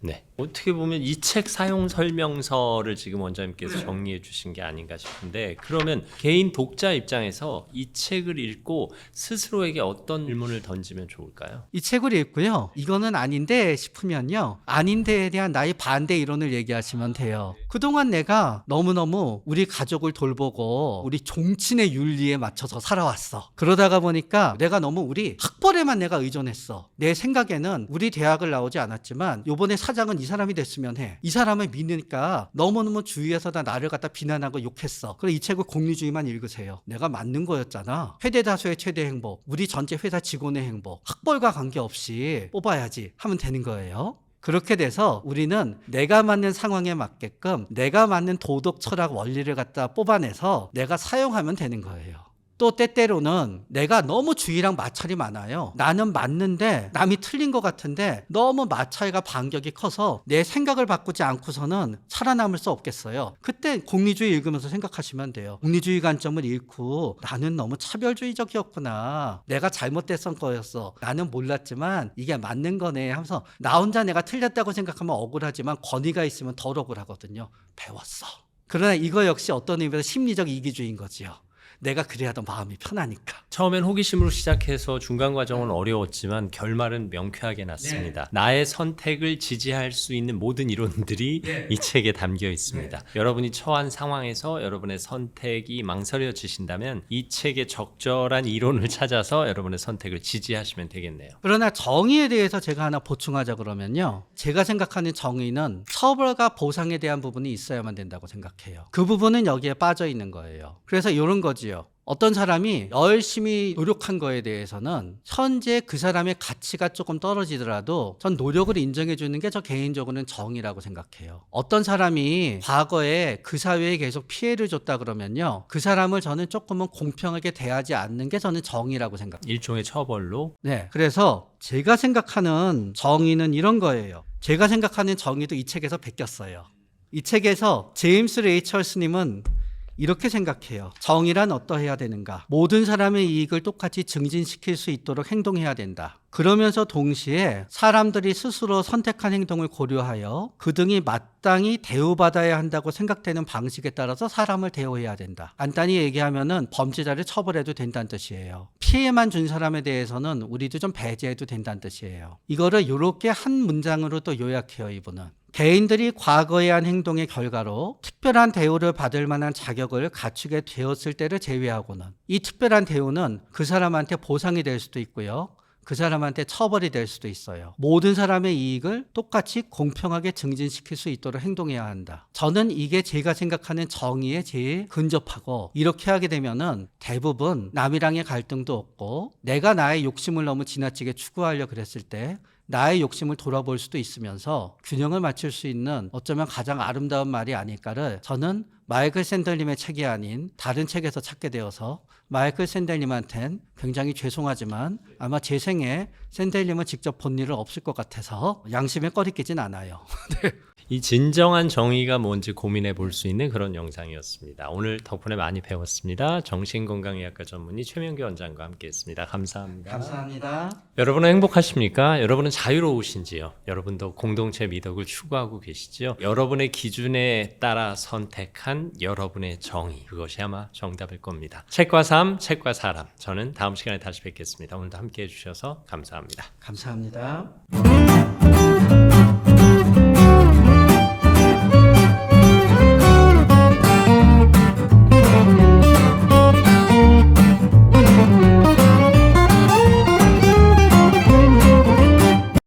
네. 어떻게 보면 이 책 사용 설명서를 지금 원장님께서 정리해 주신 게 아닌가 싶은데, 그러면 개인 독자 입장에서 이 책을 읽고 스스로에게 어떤 질문을 던지면 좋을까요? 이 책을 읽고요, 이거는 아닌데 싶으면요, 아닌데에 대한 나의 반대 이론을 얘기하시면 돼요. 그동안 내가 너무너무 우리 가족을 돌보고 우리 종친의 윤리에 맞춰서 살아왔어. 그러다가 보니까 내가 너무 우리 학벌에만 내가 의존했어. 내 생각에는 우리 대학을 나오지 않았지만 요번에 사장은 이 사람이 됐으면 해. 이 사람을 믿으니까 너무너무 주위에서 다 나를 갖다 비난하고 욕했어. 그래, 이 책을 공리주의만 읽으세요. 내가 맞는 거였잖아. 최대 다수의 최대 행복, 우리 전체 회사 직원의 행복, 학벌과 관계없이 뽑아야지 하면 되는 거예요. 그렇게 돼서 우리는 내가 맞는 상황에 맞게끔 내가 맞는 도덕 철학 원리를 갖다 뽑아내서 내가 사용하면 되는 거예요. 또 때때로는 내가 너무 주의랑 마찰이 많아요. 나는 맞는데 남이 틀린 것 같은데 너무 마찰과 반격이 커서 내 생각을 바꾸지 않고서는 살아남을 수 없겠어요. 그때 공리주의 읽으면서 생각하시면 돼요. 공리주의 관점을 읽고 나는 너무 차별주의적이었구나. 내가 잘못됐던 거였어. 나는 몰랐지만 이게 맞는 거네 하면서 나 혼자 내가 틀렸다고 생각하면 억울하지만 권위가 있으면 덜 억울하거든요. 배웠어. 그러나 이거 역시 어떤 의미에서 심리적 이기주의인 거지요. 내가 그래야 더 마음이 편하니까. 처음엔 호기심으로 시작해서 중간 과정은 어려웠지만 결말은 명쾌하게 났습니다. 나의 선택을 지지할 수 있는 모든 이론들이 이 책에 담겨 있습니다. 여러분이 처한 상황에서 여러분의 선택이 망설여지신다면 이 책의 적절한 이론을 찾아서 여러분의 선택을 지지하시면 되겠네요. 그러나 정의에 대해서 제가 하나 보충하자 그러면요. 제가 생각하는 정의는 처벌과 보상에 대한 부분이 있어야만 된다고 생각해요. 그 부분은 여기에 빠져 있는 거예요. 그래서 이런 거지요. 어떤 사람이 열심히 노력한 거에 대해서는 현재 그 사람의 가치가 조금 떨어지더라도 전 노력을 인정해 주는 게 저 개인적으로는 정의라고 생각해요. 어떤 사람이 과거에 그 사회에 계속 피해를 줬다 그러면요. 그 사람을 저는 조금은 공평하게 대하지 않는 게 저는 정의라고 생각해요. 일종의 처벌로 네. 그래서 제가 생각하는 정의는 이런 거예요. 제가 생각하는 정의도 이 책에서 베꼈어요. 이 책에서 제임스 레이철스님은 이렇게 생각해요. 정의란 어떠해야 되는가? 모든 사람의 이익을 똑같이 증진시킬 수 있도록 행동해야 된다. 그러면서 동시에 사람들이 스스로 선택한 행동을 고려하여 그 등이 마땅히 대우받아야 한다고 생각되는 방식에 따라서 사람을 대우해야 된다. 간단히 얘기하면은 범죄자를 처벌해도 된다는 뜻이에요. 피해만 준 사람에 대해서는 우리도 좀 배제해도 된다는 뜻이에요. 이거를 이렇게 한 문장으로 또 요약해요, 이분은. 개인들이 과거에 한 행동의 결과로 특별한 대우를 받을 만한 자격을 갖추게 되었을 때를 제외하고는 이 특별한 대우는 그 사람한테 보상이 될 수도 있고요. 그 사람한테 처벌이 될 수도 있어요. 모든 사람의 이익을 똑같이 공평하게 증진시킬 수 있도록 행동해야 한다. 저는 이게 제가 생각하는 정의에 제일 근접하고 이렇게 하게 되면은 대부분 남이랑의 갈등도 없고 내가 나의 욕심을 너무 지나치게 추구하려 그랬을 때 나의 욕심을 돌아볼 수도 있으면서 균형을 맞출 수 있는 어쩌면 가장 아름다운 말이 아닐까를 저는 마이클 샌델님의 책이 아닌 다른 책에서 찾게 되어서 마이클 샌델님한텐 굉장히 죄송하지만 아마 제 생에 샌델님은 직접 본 일은 없을 것 같아서 양심에 꺼리끼진 않아요. 이 진정한 정의가 뭔지 고민해 볼 수 있는 그런 영상이었습니다. 오늘 덕분에 많이 배웠습니다. 정신건강의학과 전문의 최명규 원장과 함께했습니다. 감사합니다. 감사합니다. 여러분은 행복하십니까? 여러분은 자유로우신지요? 여러분도 공동체 미덕을 추구하고 계시지요? 여러분의 기준에 따라 선택한 여러분의 정의, 그것이 아마 정답일 겁니다. 책과 삶, 책과 사람. 저는 다음 시간에 다시 뵙겠습니다. 오늘도 함께해 주셔서 감사합니다. 감사합니다.